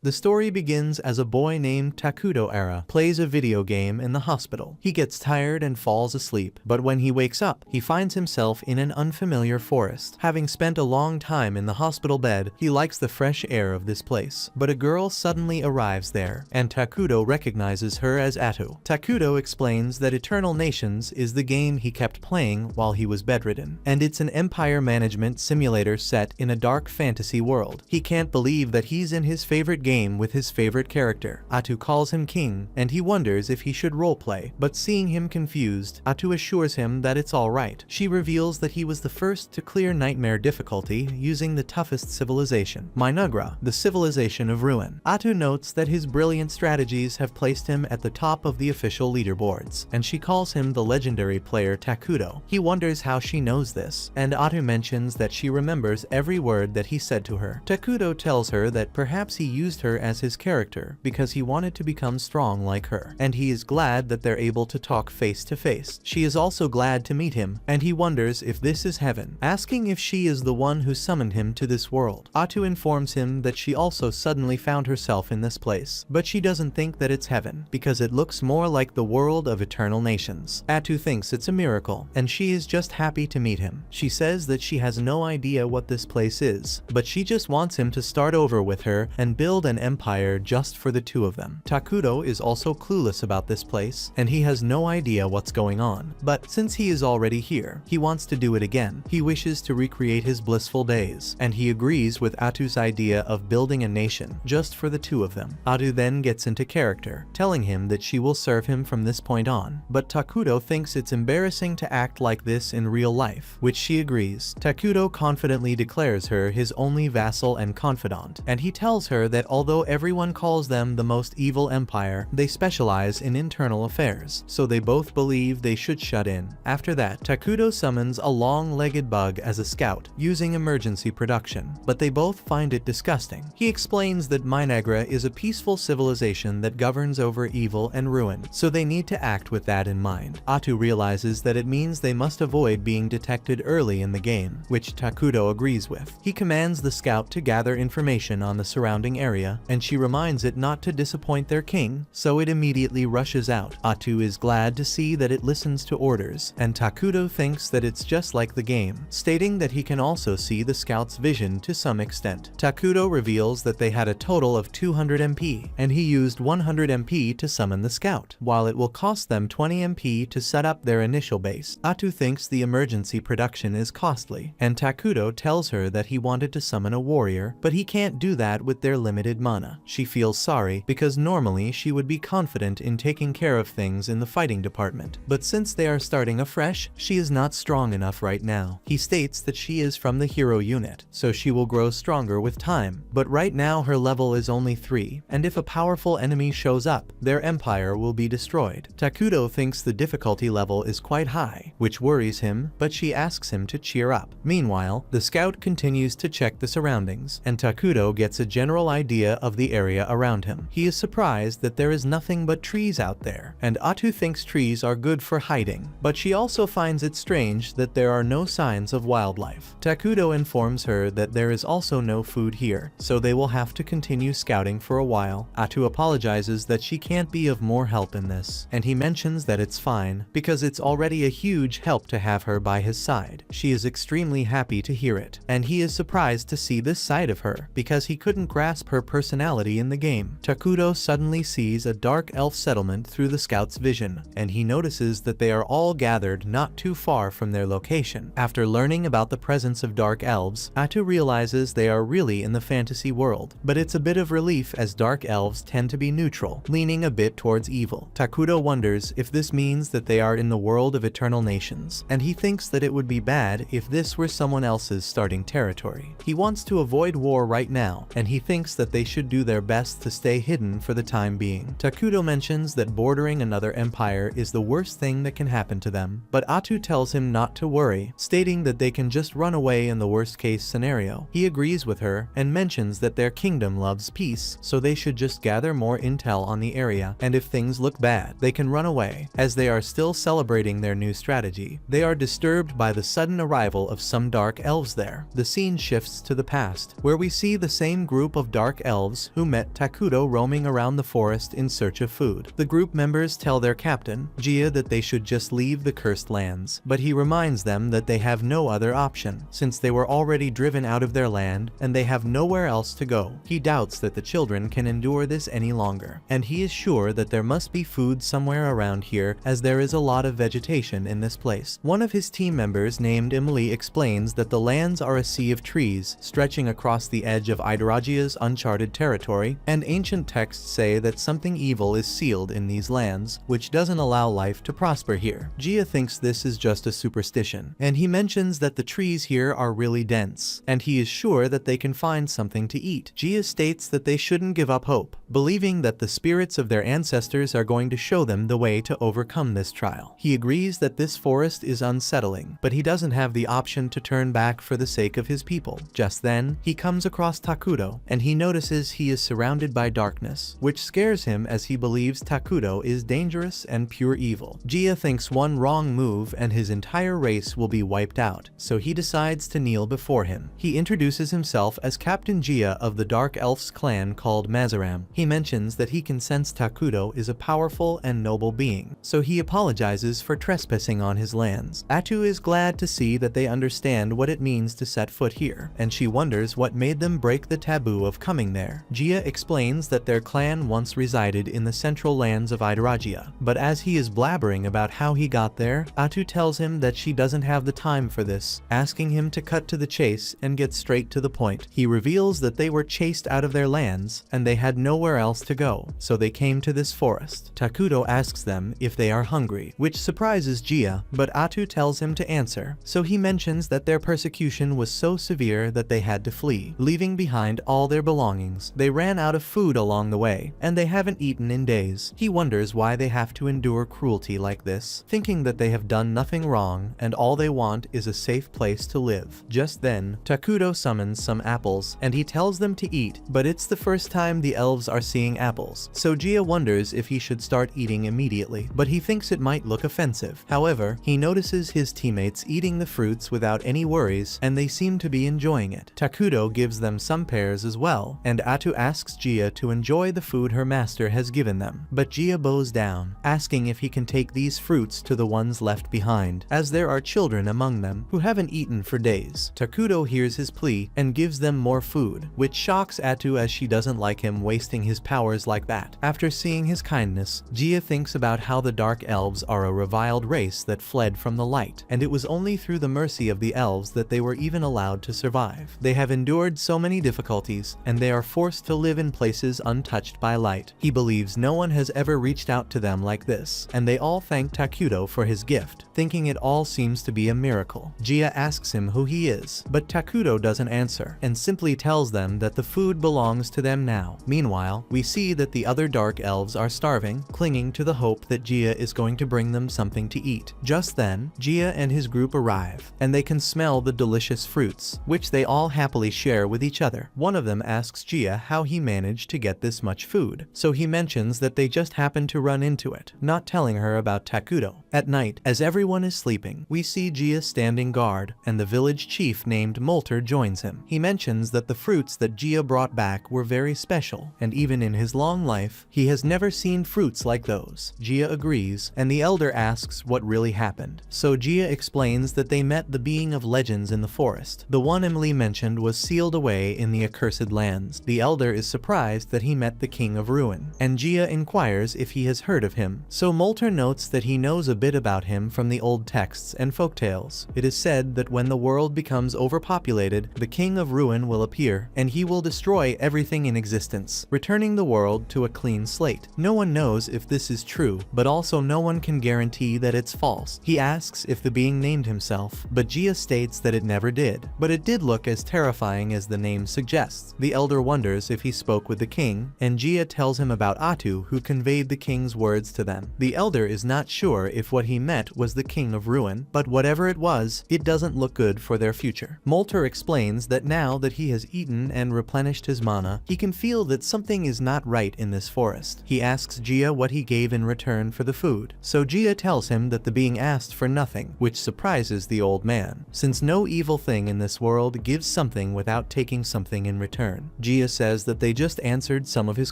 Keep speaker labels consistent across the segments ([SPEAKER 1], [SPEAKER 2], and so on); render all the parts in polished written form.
[SPEAKER 1] The story begins as a boy named Takudo plays a video game in the hospital. He gets tired and falls asleep, but when he wakes up, he finds himself in an unfamiliar forest. Having spent a long time in the hospital bed, he likes the fresh air of this place. But a girl suddenly arrives there, and Takudo recognizes her as Atu. Takudo explains that Eternal Nations is the game he kept playing while he was bedridden, and it's an empire management simulator set in a dark fantasy world. He can't believe that he's in his favorite game with his favorite character. Atu calls him king, and he wonders if he should roleplay, but seeing him confused, Atu assures him that it's alright. She reveals that he was the first to clear nightmare difficulty using the toughest civilization, Minugra, the civilization of ruin. Atu notes that his brilliant strategies have placed him at the top of the official leaderboards, and she calls him the legendary player Takudo. He wonders how she knows this, and Atu mentions that she remembers every word that he said to her. Takudo tells her that perhaps he used her as his character because he wanted to become strong like her, and he is glad that they're able to talk face to face. She is also glad to meet him, and he wonders if this is heaven, asking if she is the one who summoned him to this world. Atu informs him that she also suddenly found herself in this place, but she doesn't think that it's heaven, because it looks more like the world of Eternal Nations. Atu thinks it's a miracle, and she is just happy to meet him. She says that she has no idea what this place is, but she just wants him to start over with her and build an empire just for the two of them. Takudo is also clueless about this place, and he has no idea what's going on, but since he is already here, he wants to do it again. He wishes to recreate his blissful days, and he agrees with Atu's idea of building a nation just for the two of them. Atu then gets into character, telling him that she will serve him from this point on, but Takudo thinks it's embarrassing to act like this in real life, which she agrees. Takudo confidently declares her his only vassal and confidant, and he tells her that although everyone calls them the most evil empire, they specialize in internal affairs, so they both believe they should shut in. After that, Takudo summons a long-legged bug as a scout, using emergency production, but they both find it disgusting. He explains that Minugra is a peaceful civilization that governs over evil and ruin, so they need to act with that in mind. Atu realizes that it means they must avoid being detected early in the game, which Takudo agrees with. He commands the scout to gather information on the surrounding area, and she reminds it not to disappoint their king, so it immediately rushes out. Atu is glad to see that it listens to orders, and Takudo thinks that it's just like the game, stating that he can also see the scout's vision to some extent. Takudo reveals that they had a total of 200 MP, and he used 100 MP to summon the scout, while it will cost them 20 MP to set up their initial base. Atu thinks the emergency production is costly, and Takudo tells her that he wanted to summon a warrior, but he can't do that with their limited mana. She feels sorry because normally she would be confident in taking care of things in the fighting department, but since they are starting afresh, she is not strong enough right now. He states that she is from the hero unit, so she will grow stronger with time, but right now her level is only 3, and if a powerful enemy shows up, their empire will be destroyed. Takudo thinks the difficulty level is quite high, which worries him, but she asks him to cheer up. Meanwhile, the scout continues to check the surroundings, and Takudo gets a general idea of the area around him. He is surprised that there is nothing but trees out there, and Atu thinks trees are good for hiding, but she also finds it strange that there are no signs of wildlife. Takudo informs her that there is also no food here, so they will have to continue scouting for a while. Atu apologizes that she can't be of more help in this, and he mentions that it's fine, because it's already a huge help to have her by his side. She is extremely happy to hear it, and he is surprised to see this side of her, because he couldn't grasp her personality in the game. Takudo suddenly sees a dark elf settlement through the scout's vision, and he notices that they are all gathered not too far from their location. After learning about the presence of dark elves, Atu realizes they are really in the fantasy world, but it's a bit of relief as dark elves tend to be neutral, leaning a bit towards evil. Takudo wonders if this means that they are in the world of Eternal Nations, and he thinks that it would be bad if this were someone else's starting territory. He wants to avoid war right now, and he thinks that they should do their best to stay hidden for the time being. Takudo mentions that bordering another empire is the worst thing that can happen to them, but Atu tells him not to worry, stating that they can just run away in the worst case scenario. He agrees with her, and mentions that their kingdom loves peace, so they should just gather more intel on the area, and if things look bad, they can run away. As they are still celebrating their new strategy, they are disturbed by the sudden arrival of some dark elves there. The scene shifts to the past, where we see the same group of dark elves elves who met Takuto roaming around the forest in search of food. The group members tell their captain, Gia, that they should just leave the cursed lands, but he reminds them that they have no other option, since they were already driven out of their land and they have nowhere else to go. He doubts that the children can endure this any longer, and he is sure that there must be food somewhere around here, as there is a lot of vegetation in this place. One of his team members named Emily explains that the lands are a sea of trees stretching across the edge of Idaragia's uncharted territory, and ancient texts say that something evil is sealed in these lands, which doesn't allow life to prosper here. Gia thinks this is just a superstition, and he mentions that the trees here are really dense, and he is sure that they can find something to eat. Gia states that they shouldn't give up hope, believing that the spirits of their ancestors are going to show them the way to overcome this trial. He agrees that this forest is unsettling, but he doesn't have the option to turn back for the sake of his people. Just then, he comes across Takuto, and he notices he is surrounded by darkness, which scares him as he believes Takuto is dangerous and pure evil. Gia thinks one wrong move and his entire race will be wiped out, so he decides to kneel before him. He introduces himself as Captain Gia of the Dark Elf's clan called Mazaram. He mentions that he can sense Takuto is a powerful and noble being, so he apologizes for trespassing on his lands. Atu is glad to see that they understand what it means to set foot here, and she wonders what made them break the taboo of coming there. Gia explains that their clan once resided in the central lands of Idaragia, but as he is blabbering about how he got there, Atu tells him that she doesn't have the time for this, asking him to cut to the chase and get straight to the point. He reveals that they were chased out of their lands, and they had nowhere else to go, so they came to this forest. Takuto asks them if they are hungry, which surprises Gia, but Atu tells him to answer, so he mentions that their persecution was so severe that they had to flee, leaving behind all their belongings. They ran out of food along the way, and they haven't eaten in days. He wonders why they have to endure cruelty like this, thinking that they have done nothing wrong and all they want is a safe place to live. Just then, Takuto summons some apples, and he tells them to eat, but it's the first time the elves are seeing apples, so Gia wonders if he should start eating immediately, but he thinks it might look offensive. However, he notices his teammates eating the fruits without any worries, and they seem to be enjoying it. Takuto gives them some pears as well, and Atu asks Gia to enjoy the food her master has given them, but Gia bows down, asking if he can take these fruits to the ones left behind, as there are children among them who haven't eaten for days. Takuto hears his plea and gives them more food, which shocks Atu as she doesn't like him wasting his powers like that. After seeing his kindness, Gia thinks about how the Dark Elves are a reviled race that fled from the light, and it was only through the mercy of the elves that they were even allowed to survive. They have endured so many difficulties, and they are forced to live in places untouched by light. He believes no one has ever reached out to them like this, and they all thank Takuto for his gift, thinking it all seems to be a miracle. Gia asks him who he is, but Takuto doesn't answer, and simply tells them that the food belongs to them now. Meanwhile, we see that the other Dark Elves are starving, clinging to the hope that Gia is going to bring them something to eat. Just then, Gia and his group arrive, and they can smell the delicious fruits, which they all happily share with each other. One of them asks Gia how he managed to get this much food, so he mentions that they just happened to run into it, not telling her about Takuto. At night, as everyone is sleeping, we see Gia standing guard, and the village chief named Molter joins him. He mentions that the fruits that Gia brought back were very special, and even in his long life, he has never seen fruits like those. Gia agrees, and the elder asks what really happened. So Gia explains that they met the being of legends in the forest. The one Emily mentioned was sealed away in the accursed lands. The elder is surprised that he met the King of Ruin, and Gia inquires if he has heard of him. So Molter notes that he knows a bit about him from the old texts and folktales. It is said that when the world becomes overpopulated, the King of Ruin will appear, and he will destroy everything in existence, returning the world to a clean slate. No one knows if this is true, but also no one can guarantee that it's false. He asks if the being named himself, but Gia states that it never did, but it did look as terrifying as the name suggests. The elder wonders if he spoke with the king, and Gia tells him about Atu, who conveyed the king's words to them. The elder is not sure if what he met was the King of Ruin, but whatever it was, it doesn't look good for their future. Molter explains that now that he has eaten and replenished his mana, he can feel that something is not right in this forest. He asks Gia what he gave in return for the food, so Gia tells him that the being asked for nothing, which surprises the old man, since no evil thing in this world gives something without taking something in return. Gia Jia says that they just answered some of his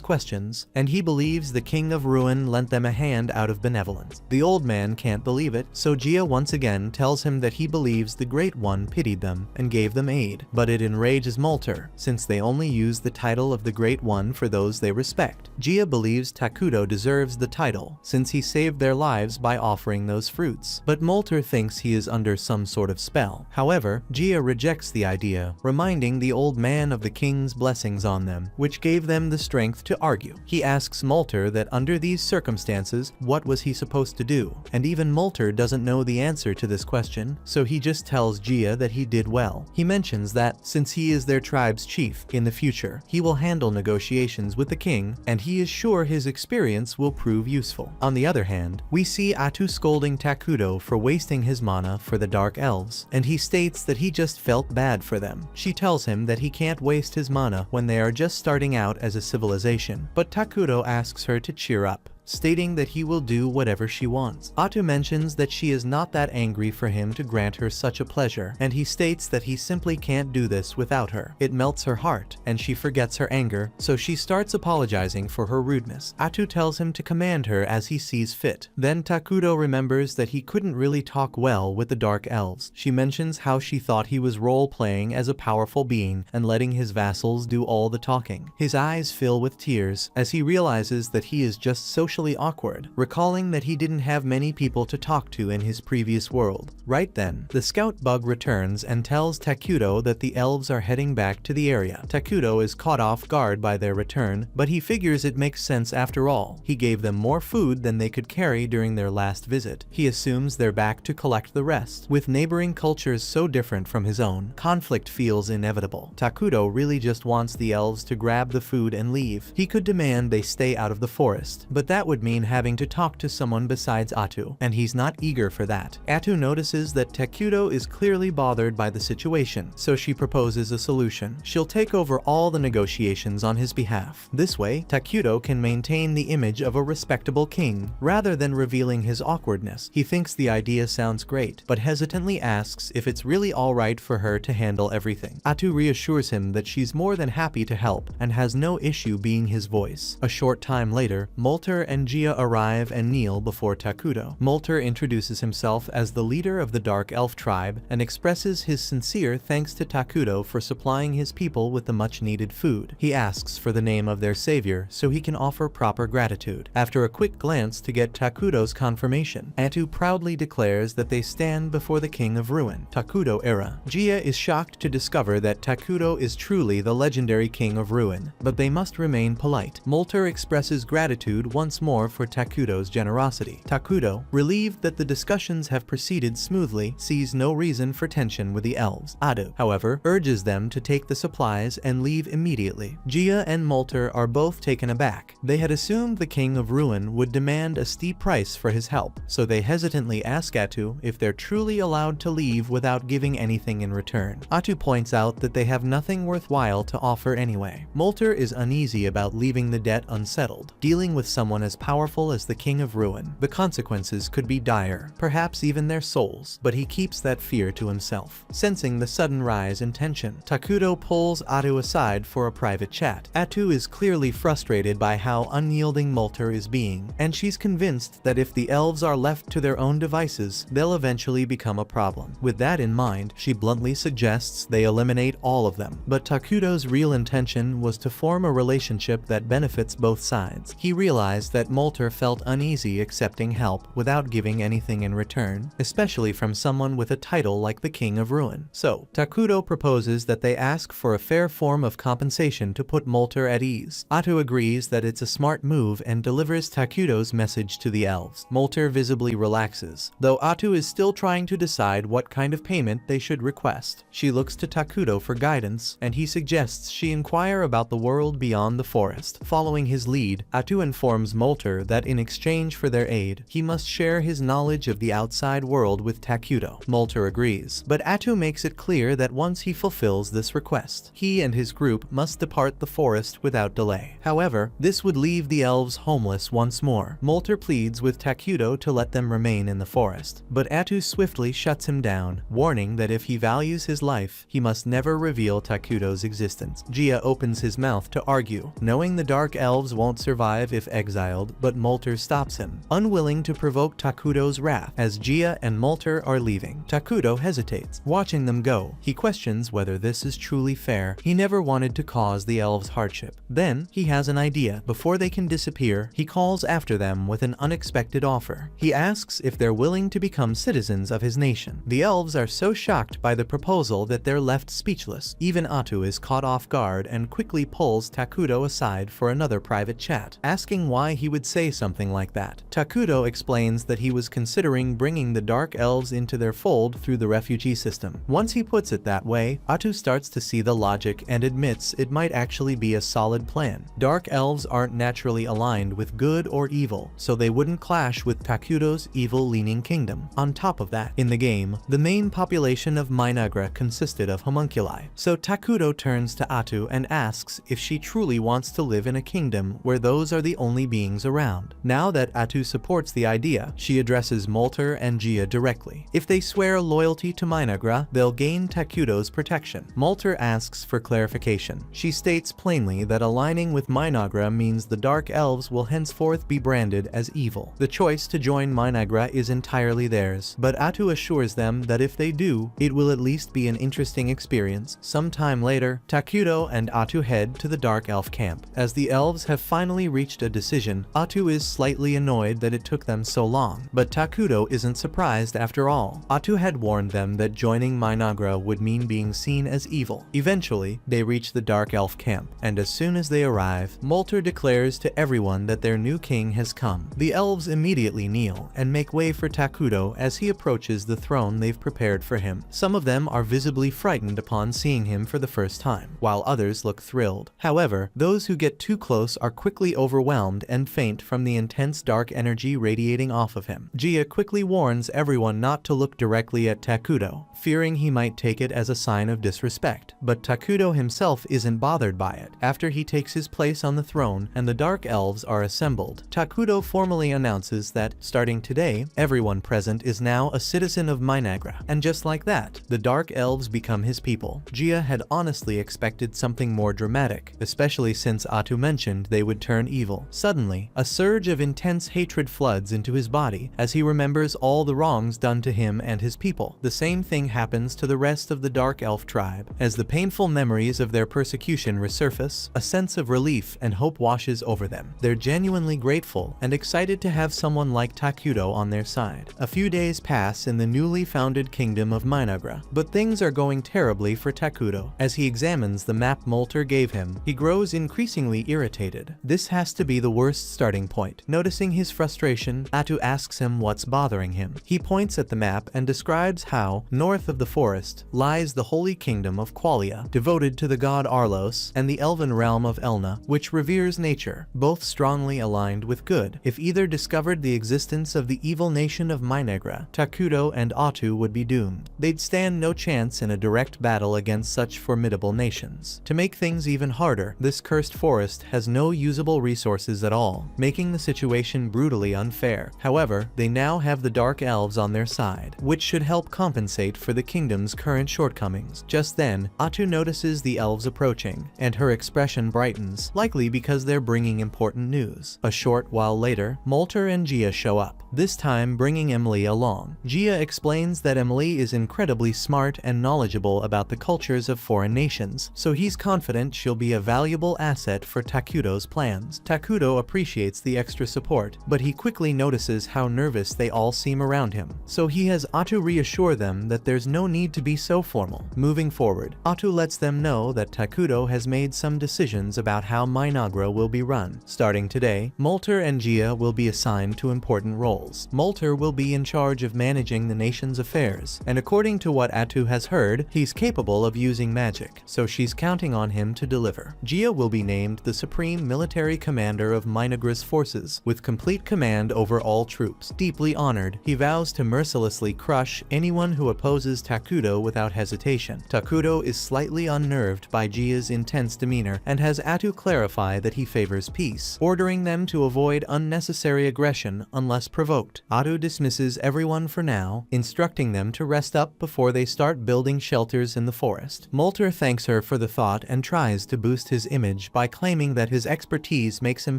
[SPEAKER 1] questions, and he believes the King of Ruin lent them a hand out of benevolence. The old man can't believe it, so Jia once again tells him that he believes the Great One pitied them and gave them aid, but it enrages Molter, since they only use the title of the Great One for those they respect. Jia believes Takuto deserves the title, since he saved their lives by offering those fruits, but Molter thinks he is under some sort of spell. However, Jia rejects the idea, reminding the old man of the king's blessings on them, which gave them the strength to argue. He asks Molter that under these circumstances, what was he supposed to do? And even Molter doesn't know the answer to this question, so he just tells Jia that he did well. He mentions that, since he is their tribe's chief, in the future, he will handle negotiations with the king, and he is sure his experience will prove useful. On the other hand, we see Atu scolding Takuto for wasting his mana for the Dark Elves, and he states that he just felt bad for them. She tells him that he can't waste his mana when they are just starting out as a civilization, but Takuto asks her to cheer up, stating that he will do whatever she wants. Atu mentions that she is not that angry for him to grant her such a pleasure, and he states that he simply can't do this without her. It melts her heart, and she forgets her anger, so she starts apologizing for her rudeness. Atu tells him to command her as he sees fit. Then Takuto remembers that he couldn't really talk well with the Dark Elves. She mentions how she thought he was role-playing as a powerful being and letting his vassals do all the talking. His eyes fill with tears as he realizes that he is just socially awkward, recalling that he didn't have many people to talk to in his previous world. Right then, the scout bug returns and tells Takuto that the elves are heading back to the area. Takuto is caught off guard by their return, but he figures it makes sense after all. He gave them more food than they could carry during their last visit. He assumes they're back to collect the rest. With neighboring cultures so different from his own, conflict feels inevitable. Takuto really just wants the elves to grab the food and leave. He could demand they stay out of the forest, but that would mean having to talk to someone besides Atu, and he's not eager for that. Atu notices that Takuto is clearly bothered by the situation, so she proposes a solution. She'll take over all the negotiations on his behalf. This way, Takuto can maintain the image of a respectable king, rather than revealing his awkwardness. He thinks the idea sounds great, but hesitantly asks if it's really alright for her to handle everything. Atu reassures him that she's more than happy to help, and has no issue being his voice. A short time later, Molter and Jia arrive and kneel before Takuto. Molter introduces himself as the leader of the Dark Elf tribe and expresses his sincere thanks to Takuto for supplying his people with the much-needed food. He asks for the name of their savior so he can offer proper gratitude. After a quick glance to get Takuto's confirmation, Atu proudly declares that they stand before the King of Ruin, Takuto era. Jia is shocked to discover that Takuto is truly the legendary King of Ruin, but they must remain polite. Molter expresses gratitude once more for Takuto's generosity. Takuto, relieved that the discussions have proceeded smoothly, sees no reason for tension with the elves. Atu, however, urges them to take the supplies and leave immediately. Jia and Molter are both taken aback. They had assumed the King of Ruin would demand a steep price for his help, so they hesitantly ask Atu if they're truly allowed to leave without giving anything in return. Atu points out that they have nothing worthwhile to offer anyway. Molter is uneasy about leaving the debt unsettled. Dealing with someone as powerful as the King of Ruin, the consequences could be dire, perhaps even their souls, but he keeps that fear to himself. Sensing the sudden rise in tension, Takuto pulls Atu aside for a private chat. Atu is clearly frustrated by how unyielding Molter is being, and she's convinced that if the elves are left to their own devices, they'll eventually become a problem. With that in mind, she bluntly suggests they eliminate all of them. But Takuto's real intention was to form a relationship that benefits both sides. He realized that Molter felt uneasy accepting help without giving anything in return, especially from someone with a title like the King of Ruin. So, Takuto proposes that they ask for a fair form of compensation to put Molter at ease. Atu agrees that it's a smart move and delivers Takuto's message to the elves. Molter visibly relaxes, though Atu is still trying to decide what kind of payment they should request. She looks to Takuto for guidance, and he suggests she inquire about the world beyond the forest. Following his lead, Atu informs Molter Molter that in exchange for their aid, he must share his knowledge of the outside world with Takuto. Molter agrees, but Atu makes it clear that once he fulfills this request, he and his group must depart the forest without delay. However, this would leave the elves homeless once more. Molter pleads with Takuto to let them remain in the forest, but Atu swiftly shuts him down, warning that if he values his life, he must never reveal Takuto's existence. Gia opens his mouth to argue, knowing the dark elves won't survive if exiled, but Molter stops him, unwilling to provoke Takuto's wrath. As Gia and Molter are leaving, Takuto hesitates. Watching them go, he questions whether this is truly fair. He never wanted to cause the elves hardship. Then, he has an idea. Before they can disappear, he calls after them with an unexpected offer. He asks if they're willing to become citizens of his nation. The elves are so shocked by the proposal that they're left speechless. Even Atu is caught off guard and quickly pulls Takuto aside for another private chat, asking why he would say something like that. Takuto explains that he was considering bringing the dark elves into their fold through the refugee system. Once he puts it that way, Atu starts to see the logic and admits it might actually be a solid plan. Dark elves aren't naturally aligned with good or evil, so they wouldn't clash with Takuto's evil-leaning kingdom. On top of that, in the game, the main population of Minagra consisted of homunculi, so Takuto turns to Atu and asks if she truly wants to live in a kingdom where those are the only beings around. Now that Atu supports the idea, she addresses Molter and Gia directly. If they swear loyalty to Minagra, they'll gain Takuto's protection. Molter asks for clarification. She states plainly that aligning with Minagra means the Dark Elves will henceforth be branded as evil. The choice to join Minagra is entirely theirs, but Atu assures them that if they do, it will at least be an interesting experience. Sometime later, Takuto and Atu head to the Dark Elf camp. As the elves have finally reached a decision, Atu is slightly annoyed that it took them so long, but Takuto isn't surprised after all. Atu had warned them that joining Minagra would mean being seen as evil. Eventually, they reach the Dark Elf camp, and as soon as they arrive, Molter declares to everyone that their new king has come. The elves immediately kneel and make way for Takuto as he approaches the throne they've prepared for him. Some of them are visibly frightened upon seeing him for the first time, while others look thrilled. However, those who get too close are quickly overwhelmed and faint from the intense dark energy radiating off of him. Gia quickly warns everyone not to look directly at Takuto, fearing he might take it as a sign of disrespect. But Takuto himself isn't bothered by it. After he takes his place on the throne and the Dark Elves are assembled, Takuto formally announces that, starting today, everyone present is now a citizen of Minagra. And just like that, the Dark Elves become his people. Gia had honestly expected something more dramatic, especially since Atu mentioned they would turn evil. Suddenly, a surge of intense hatred floods into his body as he remembers all the wrongs done to him and his people. The same thing happens to the rest of the Dark Elf tribe. As the painful memories of their persecution resurface, a sense of relief and hope washes over them. They're genuinely grateful and excited to have someone like Takuto on their side. A few days pass in the newly founded kingdom of Minagra, but things are going terribly for Takuto. As he examines the map Molter gave him, he grows increasingly irritated. This has to be the worst starting point. Noticing his frustration, Atu asks him what's bothering him. He points at the map and describes how, north of the forest, lies the holy kingdom of Qualia, devoted to the god Arlos, and the elven realm of Elna, which reveres nature, both strongly aligned with good. If either discovered the existence of the evil nation of Minagra, Takuto and Atu would be doomed. They'd stand no chance in a direct battle against such formidable nations. To make things even harder, this cursed forest has no usable resources at all, making the situation brutally unfair. However, they now have the Dark Elves on their side, which should help compensate for the kingdom's current shortcomings. Just then, Atu notices the elves approaching, and her expression brightens, likely because they're bringing important news. A short while later, Molter and Gia show up, this time bringing Emily along. Gia explains that Emily is incredibly smart and knowledgeable about the cultures of foreign nations, so he's confident she'll be a valuable asset for Takuto's plans. Takuto appreciates the extra support, but he quickly notices how nervous they all seem around him, so he has Atu reassure them that there's no need to be so formal. Moving forward, Atu lets them know that Takuto has made some decisions about how Minagra will be run. Starting today, Molter and Gia will be assigned to important roles. Molter will be in charge of managing the nation's affairs, and according to what Atu has heard, he's capable of using magic, so she's counting on him to deliver. Gia will be named the Supreme Military Commander of Minagra Tigris forces, with complete command over all troops. Deeply honored, he vows to mercilessly crush anyone who opposes Takuto without hesitation. Takuto is slightly unnerved by Jia's intense demeanor and has Atu clarify that he favors peace, ordering them to avoid unnecessary aggression unless provoked. Atu dismisses everyone for now, instructing them to rest up before they start building shelters in the forest. Molter thanks her for the thought and tries to boost his image by claiming that his expertise makes him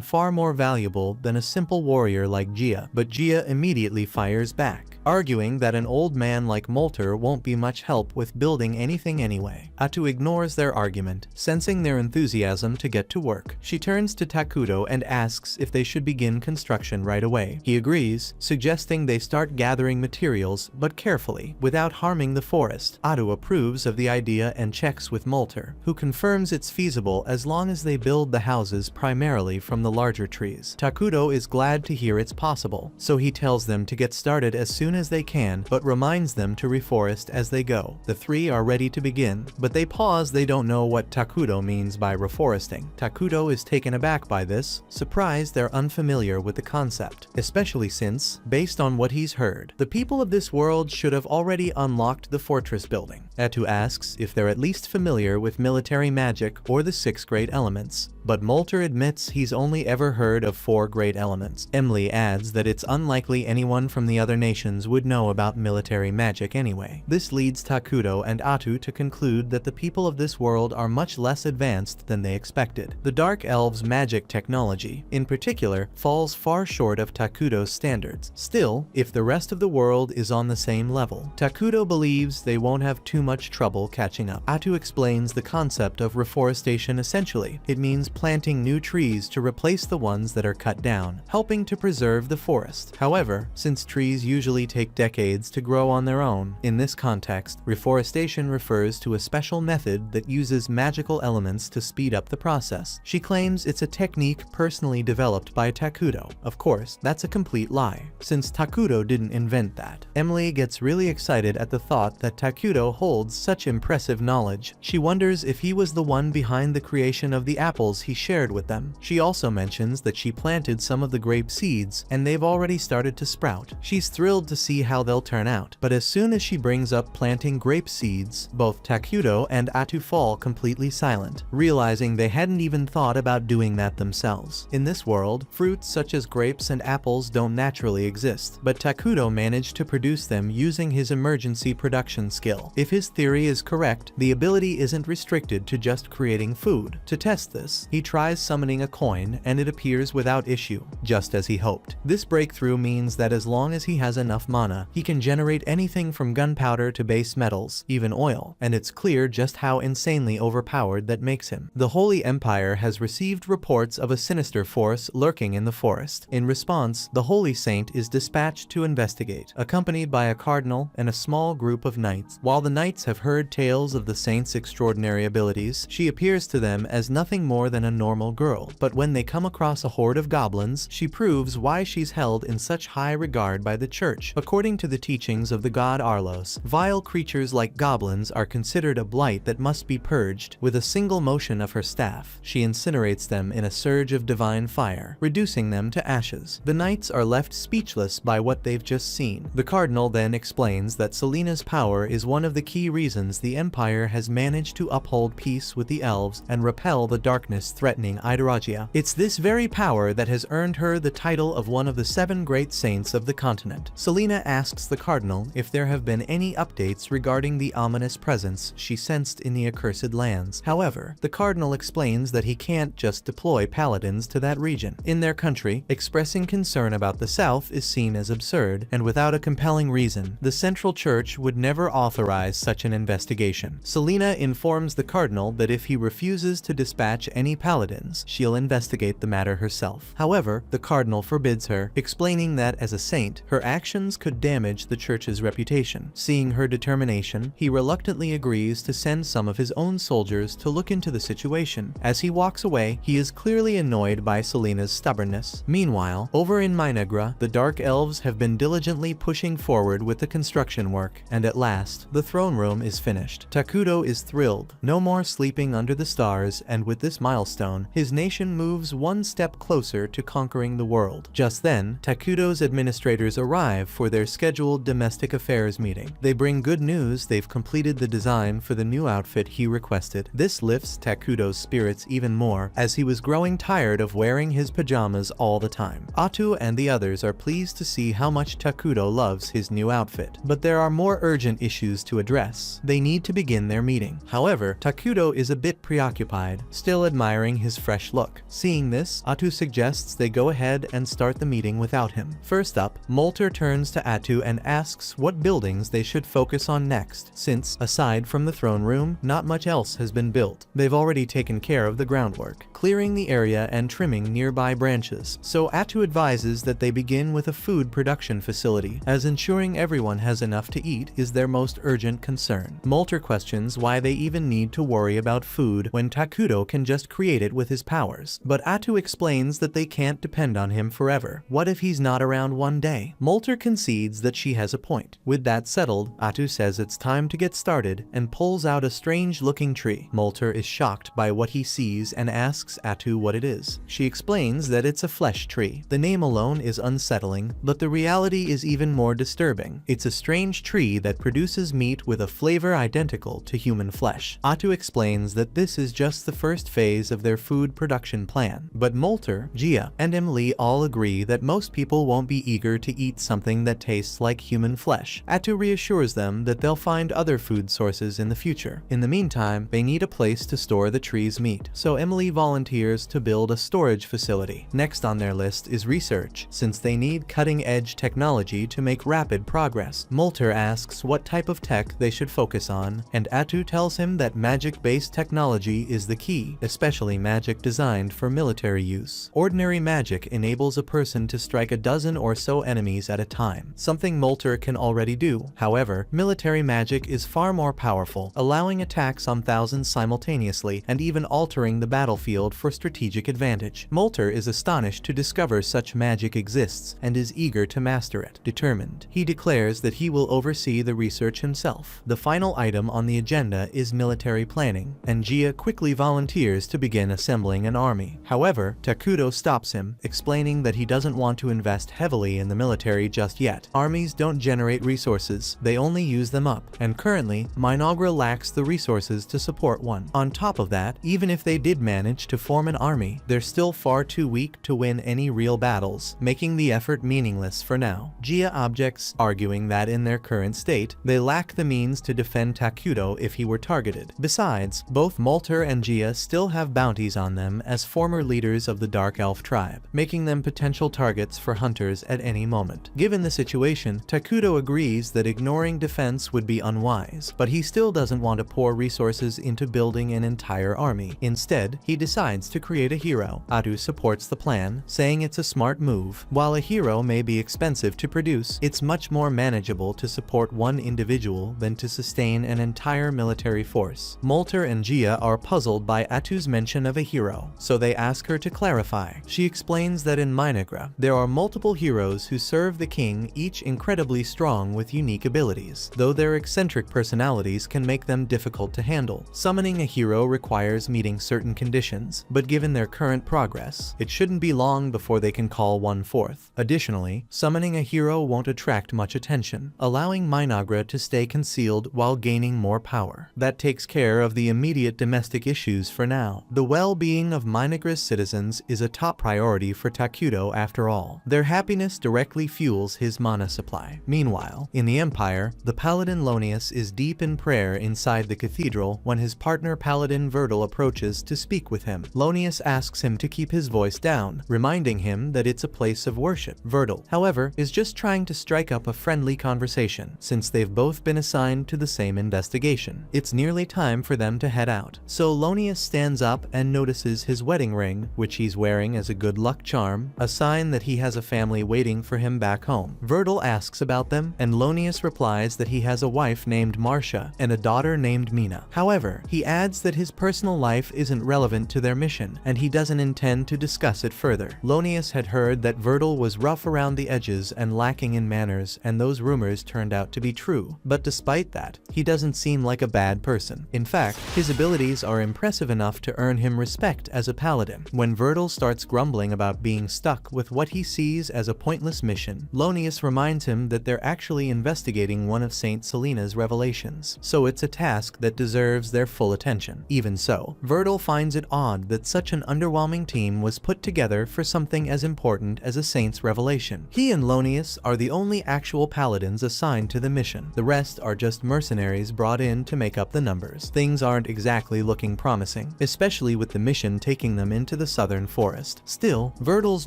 [SPEAKER 1] far more valuable than a simple warrior like Jia, but Jia immediately fires back, arguing that an old man like Molter won't be much help with building anything anyway. Atu ignores their argument, sensing their enthusiasm to get to work. She turns to Takuto and asks if they should begin construction right away. He agrees, suggesting they start gathering materials, but carefully, without harming the forest. Atu approves of the idea and checks with Molter, who confirms it's feasible as long as they build the houses primarily from the larger trees. Takuto is glad to hear it's possible, so he tells them to get started as soon as they can, but reminds them to reforest as they go. The three are ready to begin, but they pause. They don't know what Takuto means by reforesting. Takuto is taken aback by this, surprised they're unfamiliar with the concept, especially since, based on what he's heard, the people of this world should have already unlocked the fortress building. Atu asks if they're at least familiar with military magic or the 6 great elements, but Molter admits he's only ever heard of 4 great elements. Emily adds that it's unlikely anyone from the other nations would know about military magic anyway. This leads Takuto and Atu to conclude that the people of this world are much less advanced than they expected. The Dark Elves' magic technology, in particular, falls far short of Takuto's standards. Still, if the rest of the world is on the same level, Takuto believes they won't have too much trouble catching up. Atu explains the concept of reforestation essentially. It means planting new trees to replace the ones that are cut down, helping to preserve the forest. However, since trees usually take decades to grow on their own, in this context, reforestation refers to a special method that uses magical elements to speed up the process. She claims it's a technique personally developed by Takuto. Of course, that's a complete lie, since Takuto didn't invent that. Emily gets really excited at the thought that Takuto holds such impressive knowledge. She wonders if he was the one behind the creation of the apples he shared with them. She also mentions that she planted some of the grape seeds, and they've already started to sprout. She's thrilled to see how they'll turn out, but as soon as she brings up planting grape seeds, both Takuto and Atu fall completely silent, realizing they hadn't even thought about doing that themselves. In this world, fruits such as grapes and apples don't naturally exist, but Takuto managed to produce them using his emergency production skill. If his theory is correct, the ability isn't restricted to just creating food. To test this, he tries summoning a coin, and it appears without issue, just as he hoped. This breakthrough means that as long as he has enough mana, he can generate anything from gunpowder to base metals, even oil, and it's clear just how insanely overpowered that makes him. The Holy Empire has received reports of a sinister force lurking in the forest. In response, the Holy Saint is dispatched to investigate, accompanied by a cardinal and a small group of knights. While the knights have heard tales of the saint's extraordinary abilities, she appears to them as nothing more than a normal girl. But when they come across a horde of goblins, she proves why she's held in such high regard by the church. According to the teachings of the god Arlos, vile creatures like goblins are considered a blight that must be purged. With a single motion of her staff, she incinerates them in a surge of divine fire, reducing them to ashes. The knights are left speechless by what they've just seen. The cardinal then explains that Selena's power is one of the key reasons the Empire has managed to uphold peace with the elves and repel the darkness threatening Idaragia. It's this very power that has earned her the title of one of the 7 great saints of the continent. Selena asks the cardinal if there have been any updates regarding the ominous presence she sensed in the accursed lands. However, the cardinal explains that he can't just deploy paladins to that region. In their country, expressing concern about the south is seen as absurd, and without a compelling reason, the central church would never authorize such an investigation. Selena informs the cardinal that if he refuses to dispatch any paladins, she'll investigate the matter herself. However, the cardinal forbids her, explaining that as a saint, her actions actions could damage the church's reputation. Seeing her determination, he reluctantly agrees to send some of his own soldiers to look into the situation. As he walks away, he is clearly annoyed by Selena's stubbornness. Meanwhile, over in Minagra, the Dark Elves have been diligently pushing forward with the construction work, and at last, the throne room is finished. Takuto is thrilled. No more sleeping under the stars, and with this milestone, his nation moves one step closer to conquering the world. Just then, Takuto's administrators arrive for their scheduled domestic affairs meeting. They bring good news: they've completed the design for the new outfit he requested. This lifts Takuto's spirits even more, as he was growing tired of wearing his pajamas all the time. Atu and the others are pleased to see how much Takuto loves his new outfit. But there are more urgent issues to address. They need to begin their meeting. However, Takuto is a bit preoccupied, still admiring his fresh look. Seeing this, Atu suggests they go ahead and start the meeting without him. First up, Molter turns to Atu and asks what buildings they should focus on next, since, aside from the throne room, not much else has been built. They've already taken care of the groundwork, clearing the area and trimming nearby branches. So Atu advises that they begin with a food production facility, as ensuring everyone has enough to eat is their most urgent concern. Molter questions why they even need to worry about food when Takuto can just create it with his powers. But Atu explains that they can't depend on him forever. What if he's not around one day? Molter concedes that she has a point. With that settled, Atu says it's time to get started and pulls out a strange-looking tree. Molter is shocked by what he sees and asks Atu what it is. She explains that it's a flesh tree. The name alone is unsettling, but the reality is even more disturbing. It's a strange tree that produces meat with a flavor identical to human flesh. Atu explains that this is just the first phase of their food production plan. But Molter, Gia, and Emily all agree that most people won't be eager to eat something that tastes like human flesh. Atu reassures them that they'll find other food sources in the future. In the meantime, they need a place to store the tree's meat, so Emily volunteers to build a storage facility. Next on their list is research, since they need cutting-edge technology to make rapid progress. Molter asks what type of tech they should focus on, and Atu tells him that magic-based technology is the key, especially magic designed for military use. Ordinary magic enables a person to strike a dozen or so enemies at a time, something Molter can already do. However, military magic is far more powerful, allowing attacks on thousands simultaneously and even altering the battlefield for strategic advantage. Molter is astonished to discover such magic exists and is eager to master it. Determined, he declares that he will oversee the research himself. The final item on the agenda is military planning, and Gia quickly volunteers to begin assembling an army. However, Takuto stops him, explaining that he doesn't want to invest heavily in the military just yet. Armies don't generate resources, they only use them up, and currently, Minagra lacks the resources to support one. On top of that, even if they did manage to form an army, they're still far too weak to win any real battles, making the effort meaningless for now. Gia objects, arguing that in their current state, they lack the means to defend Takuto if he were targeted. Besides, both Molter and Gia still have bounties on them as former leaders of the Dark Elf tribe, making them potential targets for hunters at any moment. Given the situation, Takuto agrees that ignoring defense would be unwise, but he still doesn't want to pour resources into building an entire army. Instead, he decides to create a hero. Atu supports the plan, saying it's a smart move. While a hero may be expensive to produce, it's much more manageable to support one individual than to sustain an entire military force. Molter and Gia are puzzled by Atu's mention of a hero, so they ask her to clarify. She explains that in Minagra, there are multiple heroes who serve the king, each incredibly strong with unique abilities, though their eccentric personalities can make them difficult to handle. Summoning a hero requires meeting certain conditions, but given their current progress, it shouldn't be long before they can call one forth. Additionally, summoning a hero won't attract much attention, allowing Minagra to stay concealed while gaining more power. That takes care of the immediate domestic issues for now. The well-being of Minagra's citizens is a top priority for Takuto after all. Their happiness directly fuels his mana supply. Meanwhile, in the Empire, the Paladin Lonius is deep in prayer inside the cathedral when his partner Paladin Verdal approaches to speak with him. Lonius asks him to keep his voice down, reminding him that it's a place of worship. Verdal, however, is just trying to strike up a friendly conversation, since they've both been assigned to the same investigation. It's nearly time for them to head out, so Lonius stands up and notices his wedding ring, which he's wearing as a good luck charm, a sign that he has a family waiting for him back home. Verdal asks about them, and Lonius replies that he has a wife named Marcia and a daughter named Mina. However, he adds that his personal life isn't relevant to their mission, and he doesn't intend to discuss it further. Lonius had heard that Verdal was rough around the edges and lacking in manners, and those rumors turned out to be true. But despite that, he doesn't seem like a bad person. In fact, his abilities are impressive enough to earn him respect as a paladin. When Verdal starts grumbling about being stuck with what he sees as a pointless mission, Lonius reminds him that they're actually investigating one of Saint Selena's revelations, so it's a task that deserves their full attention. Even so, Verdal finds it odd that such an underwhelming team was put together for something as important as a saint's revelation. He and Lonius are the only actual paladins assigned to the mission. The rest are just mercenaries brought in to make up the numbers. Things aren't exactly looking promising, especially with the mission taking them into the southern forest. Still, Verdal's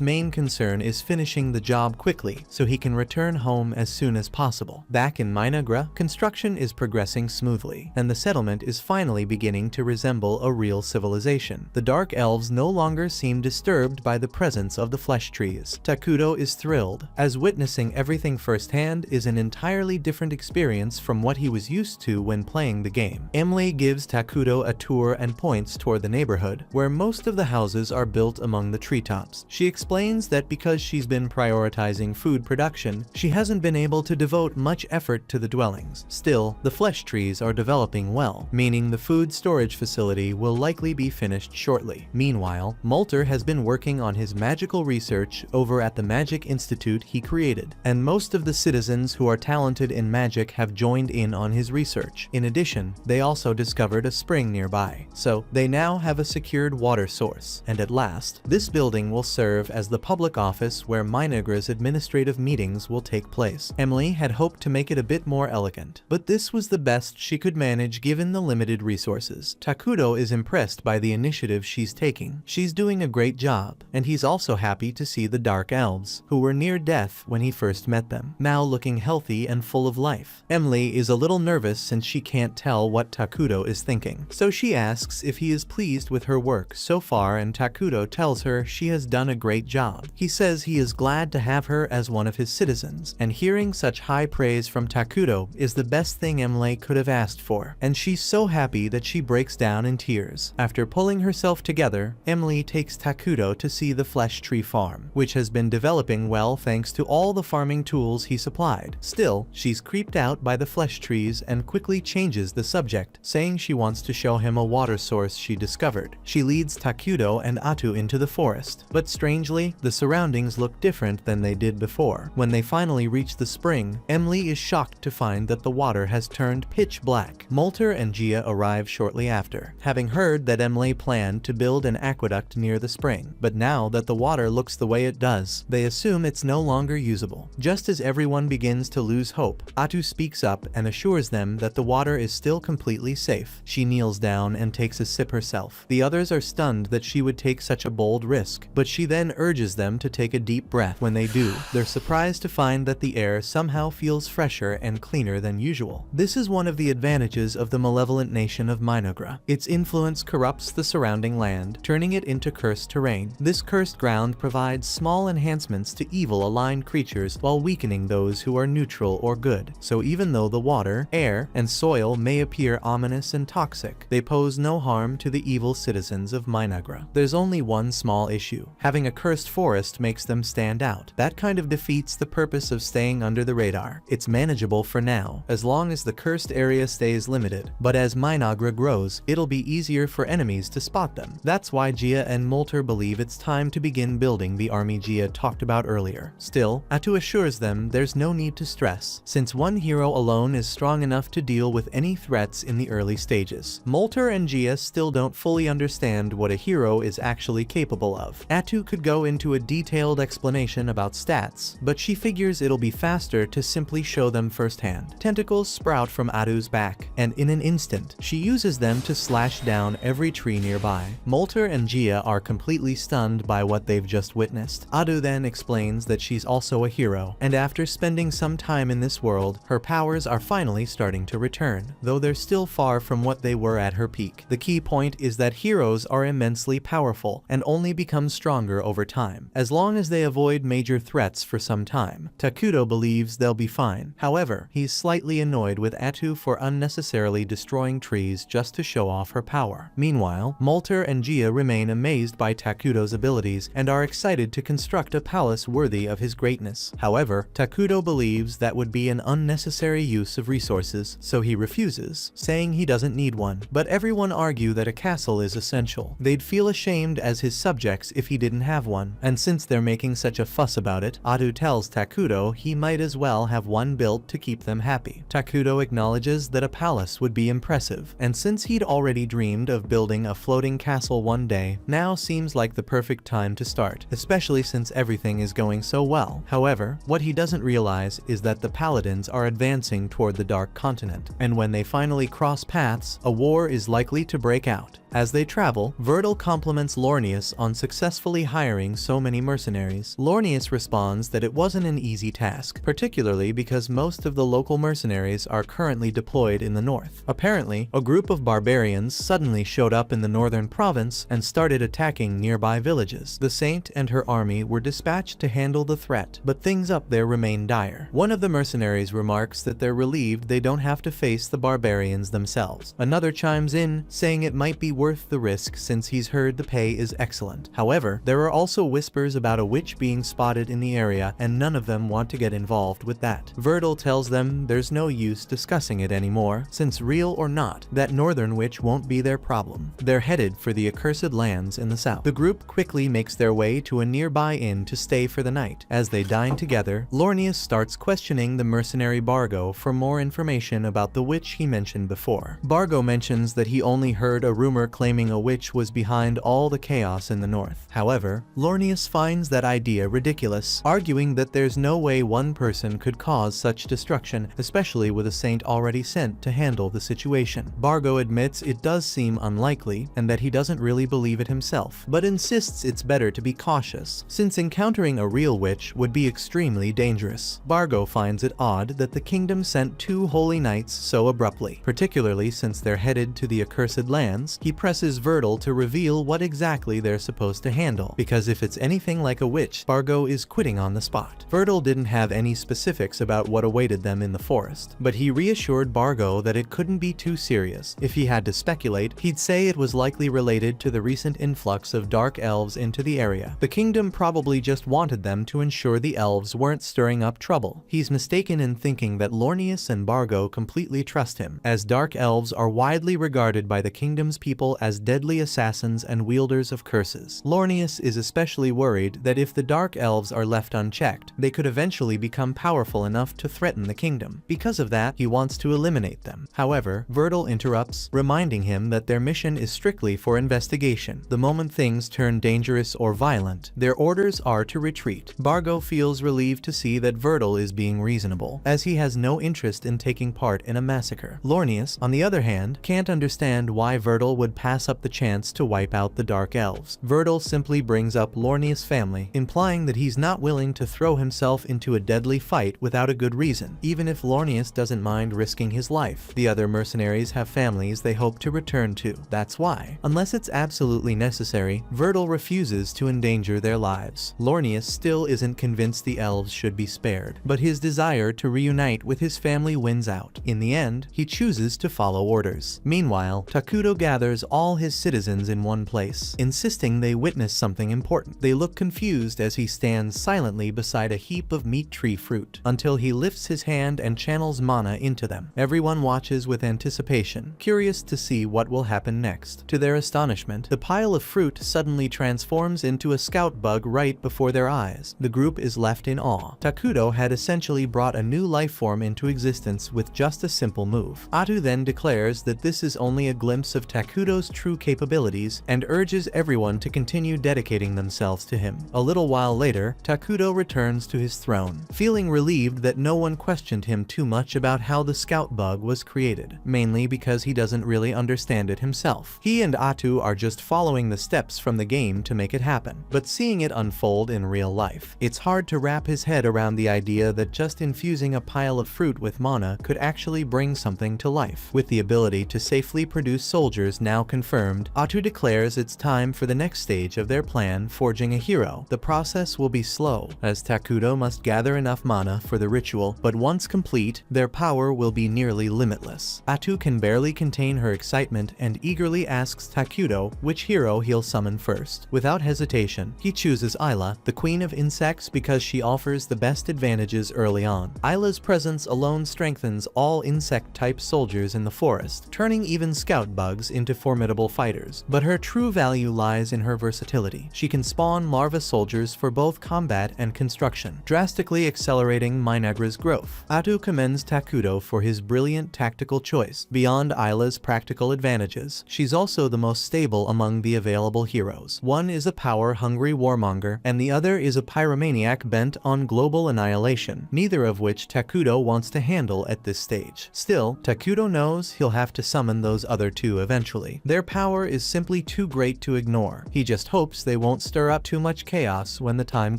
[SPEAKER 1] main concern is finishing the job quickly so he can return home as soon as possible. Back in Minagra, construction is progressing smoothly, and the settlement is finally beginning to resemble a real civilization. The Dark Elves no longer seem disturbed by the presence of the flesh trees. Takudo is thrilled, as witnessing everything firsthand is an entirely different experience from what he was used to when playing the game. Emily gives Takudo a tour and points toward the neighborhood, where most of the houses are built among the treetops. She explains that because she's been prioritizing food production, she hasn't been able to devote much effort to the dwellings. Still, the flesh trees are developing well, meaning the food storage facility will likely be finished shortly. Meanwhile, Molter has been working on his magical research over at the Magic Institute he created, and most of the citizens who are talented in magic have joined in on his research. In addition, they also discovered a spring nearby, so they now have a secured water source. And at last, this building will serve as the public office where Minagra's administrative meetings will take place. Emily had hoped to make it a bit more elegant, but this was the best she could manage given the limited resources. Takudo is impressed by the initiative she's taking. She's doing a great job, and he's also happy to see the Dark Elves, who were near death when he first met them, now looking healthy and full of life. Emily is a little nervous since she can't tell what Takudo is thinking, so she asks if he is pleased with her work so far, and Takudo tells her she has done a great job. He says he is glad to have her as one of his citizens, and hearing such high praise from Takudo is the best thing Emily could have asked for, and she's so happy that she breaks down in tears. After pulling herself together, Emily takes Takudo to see the flesh tree farm, which has been developing well thanks to all the farming tools he supplied. Still, she's creeped out by the flesh trees and quickly changes the subject, saying she wants to show him a water source she discovered. She leads Takudo and Atu into the forest, but strangely, the surroundings look different than they did before. When they finally reach the spring, Emily is shocked to find that the water has turned pitch black. Molter and Gia arrive shortly after, having heard that Emily planned to build an aqueduct near the spring, but now that the water looks the way it does, they assume it's no longer usable. Just as everyone begins to lose hope, Atu speaks up and assures them that the water is still completely safe. She kneels down and takes a sip herself. The others are stunned that she would take such a bold risk, but she then urges them to take a deep breath. When they do, they're surprised to find that the air somehow feels fresher and cleaner than usual. This is one of the advantages of the malevolent nation of Minagra. Its influence corrupts the surrounding land, turning it into cursed terrain. This cursed ground provides small enhancements to evil-aligned creatures while weakening those who are neutral or good. So even though the water, air, and soil may appear ominous and toxic, they pose no harm to the evil citizens of Minagra. There's only one small issue. Having a cursed forest makes them stand out. That kind of defeats the purpose of staying under the radar. It's manageable for now, as long as the cursed area stays limited, but as Minagra grows, it'll be easier for enemies to spot them. That's why Gia and Molter believe it's time to begin building the army Gia talked about earlier. Still, Atu assures them there's no need to stress, since one hero alone is strong enough to deal with any threats in the early stages. Molter and Gia still don't fully understand what a hero is actually capable of. Atu could go into a detailed explanation about stats, but she figures it'll be faster to simply show them firsthand. Tentacles sprout from Atu's back, and in an instant, she uses them to slash down every tree nearby. Molter and Gia are completely stunned by what they've just witnessed. Atu then explains that she's also a hero, and after spending some time in this world, her powers are finally starting to return, though they're still far from what they were at her peak. The key point is that heroes are immensely powerful and only become stronger over time, as long as they avoid major threats for some time. time. Takuto believes they'll be fine. However, he's slightly annoyed with Atu for unnecessarily destroying trees just to show off her power. Meanwhile, Molter and Gia remain amazed by Takuto's abilities and are excited to construct a palace worthy of his greatness. However, Takuto believes that would be an unnecessary use of resources, so he refuses, saying he doesn't need one. But everyone argue that a castle is essential. They'd feel ashamed as his subjects if he didn't have one, and since they're making such a fuss about it, Atu tells Takuto he might as well have one built to keep them happy. Takuto acknowledges that a palace would be impressive, and since he'd already dreamed of building a floating castle one day, now seems like the perfect time to start, especially since everything is going so well. However, what he doesn't realize is that the paladins are advancing toward the Dark Continent, and when they finally cross paths, a war is likely to break out. As they travel, Verdal compliments Lornius on successfully hiring so many mercenaries. Lornius responds that it wasn't an easy task, particularly because most of the local mercenaries are currently deployed in the north. Apparently, a group of barbarians suddenly showed up in the northern province and started attacking nearby villages. The Saint and her army were dispatched to handle the threat, but things up there remain dire. One of the mercenaries remarks that they're relieved they don't have to face the barbarians themselves. Another chimes in, saying it might be worth the risk since he's heard the pay is excellent. However, there are also whispers about a witch being spotted in the area, and none of them want to get involved with that. Verdal tells them there's no use discussing it anymore, since real or not, that northern witch won't be their problem. They're headed for the accursed lands in the south. The group quickly makes their way to a nearby inn to stay for the night. As they dine together, Lornius starts questioning the mercenary Bargo for more information about the witch he mentioned before. Bargo mentions that he only heard a rumor claiming a witch was behind all the chaos in the north. However, Lornius finds that idea ridiculous, arguing that there's no way one person could cause such destruction, especially with a saint already sent to handle the situation. Bargo admits it does seem unlikely and that he doesn't really believe it himself, but insists it's better to be cautious, since encountering a real witch would be extremely dangerous. Bargo finds it odd that the kingdom sent two holy knights so abruptly, particularly since they're headed to the accursed lands. He presses Verdal to reveal what exactly they're supposed to handle, because if it's anything like a witch, Bargo is quitting on the spot. Verdal didn't have any specifics about what awaited them in the forest, but he reassured Bargo that it couldn't be too serious. If he had to speculate, he'd say it was likely related to the recent influx of dark elves into the area. The kingdom probably just wanted them to ensure the elves weren't stirring up trouble. He's mistaken in thinking that Lornius and Bargo completely trust him, as dark elves are widely regarded by the kingdom's people as deadly assassins and wielders of curses. Lornius is especially worried that if the dark elves are left unchecked, they could eventually become powerful enough to threaten the kingdom. Because of that, he wants to eliminate them. However, Verdal interrupts, reminding him that their mission is strictly for investigation. The moment things turn dangerous or violent, their orders are to retreat. Bargo feels relieved to see that Verdal is being reasonable, as he has no interest in taking part in a massacre. Lornius, on the other hand, can't understand why Verdal would pass up the chance to wipe out the dark elves. Verdal simply brings up Lornius' family, implying that he's not willing to throw himself into a deadly fight without a good reason, even if Lornius doesn't mind risking his life. The other mercenaries have families they hope to return to. That's why, unless it's absolutely necessary, Verdal refuses to endanger their lives. Lornius still isn't convinced the elves should be spared, but his desire to reunite with his family wins out. In the end, he chooses to follow orders. Meanwhile, Takuto gathers all his citizens in one place, insisting they witness something important. They look confused as he stands silently beside a heap of meat tree fruit, until he lifts his hand and channels mana into them. Everyone watches with anticipation, curious to see what will happen next. To their astonishment, the pile of fruit suddenly transforms into a scout bug right before their eyes. The group is left in awe. Takuto had essentially brought a new life form into existence with just a simple move. Atu then declares that this is only a glimpse of Takuto's true capabilities and urges everyone to continue dedicating themselves to him. A little while later, Takuto returns to his throne, feeling relieved that no one questioned him too much about how the scout bug was created, mainly because he doesn't really understand it himself. He and Atu are just following the steps from the game to make it happen, but seeing it unfold in real life, it's hard to wrap his head around the idea that just infusing a pile of fruit with mana could actually bring something to life. With the ability to safely produce soldiers now now confirmed, Atu declares it's time for the next stage of their plan, forging a hero. The process will be slow, as Takuto must gather enough mana for the ritual, but once complete, their power will be nearly limitless. Atu can barely contain her excitement and eagerly asks Takuto which hero he'll summon first. Without hesitation, he chooses Isla, the queen of insects, because she offers the best advantages early on. Isla's presence alone strengthens all insect-type soldiers in the forest, turning even scout bugs into formidable fighters. But her true value lies in her versatility. She can spawn larva soldiers for both combat and construction, drastically accelerating Minagra's growth. Atu commends Takuto for his brilliant tactical choice. Beyond Isla's practical advantages, she's also the most stable among the available heroes. One is a power-hungry warmonger, and the other is a pyromaniac bent on global annihilation, neither of which Takuto wants to handle at this stage. Still, Takuto knows he'll have to summon those other two eventually. Their power is simply too great to ignore. He just hopes they won't stir up too much chaos when the time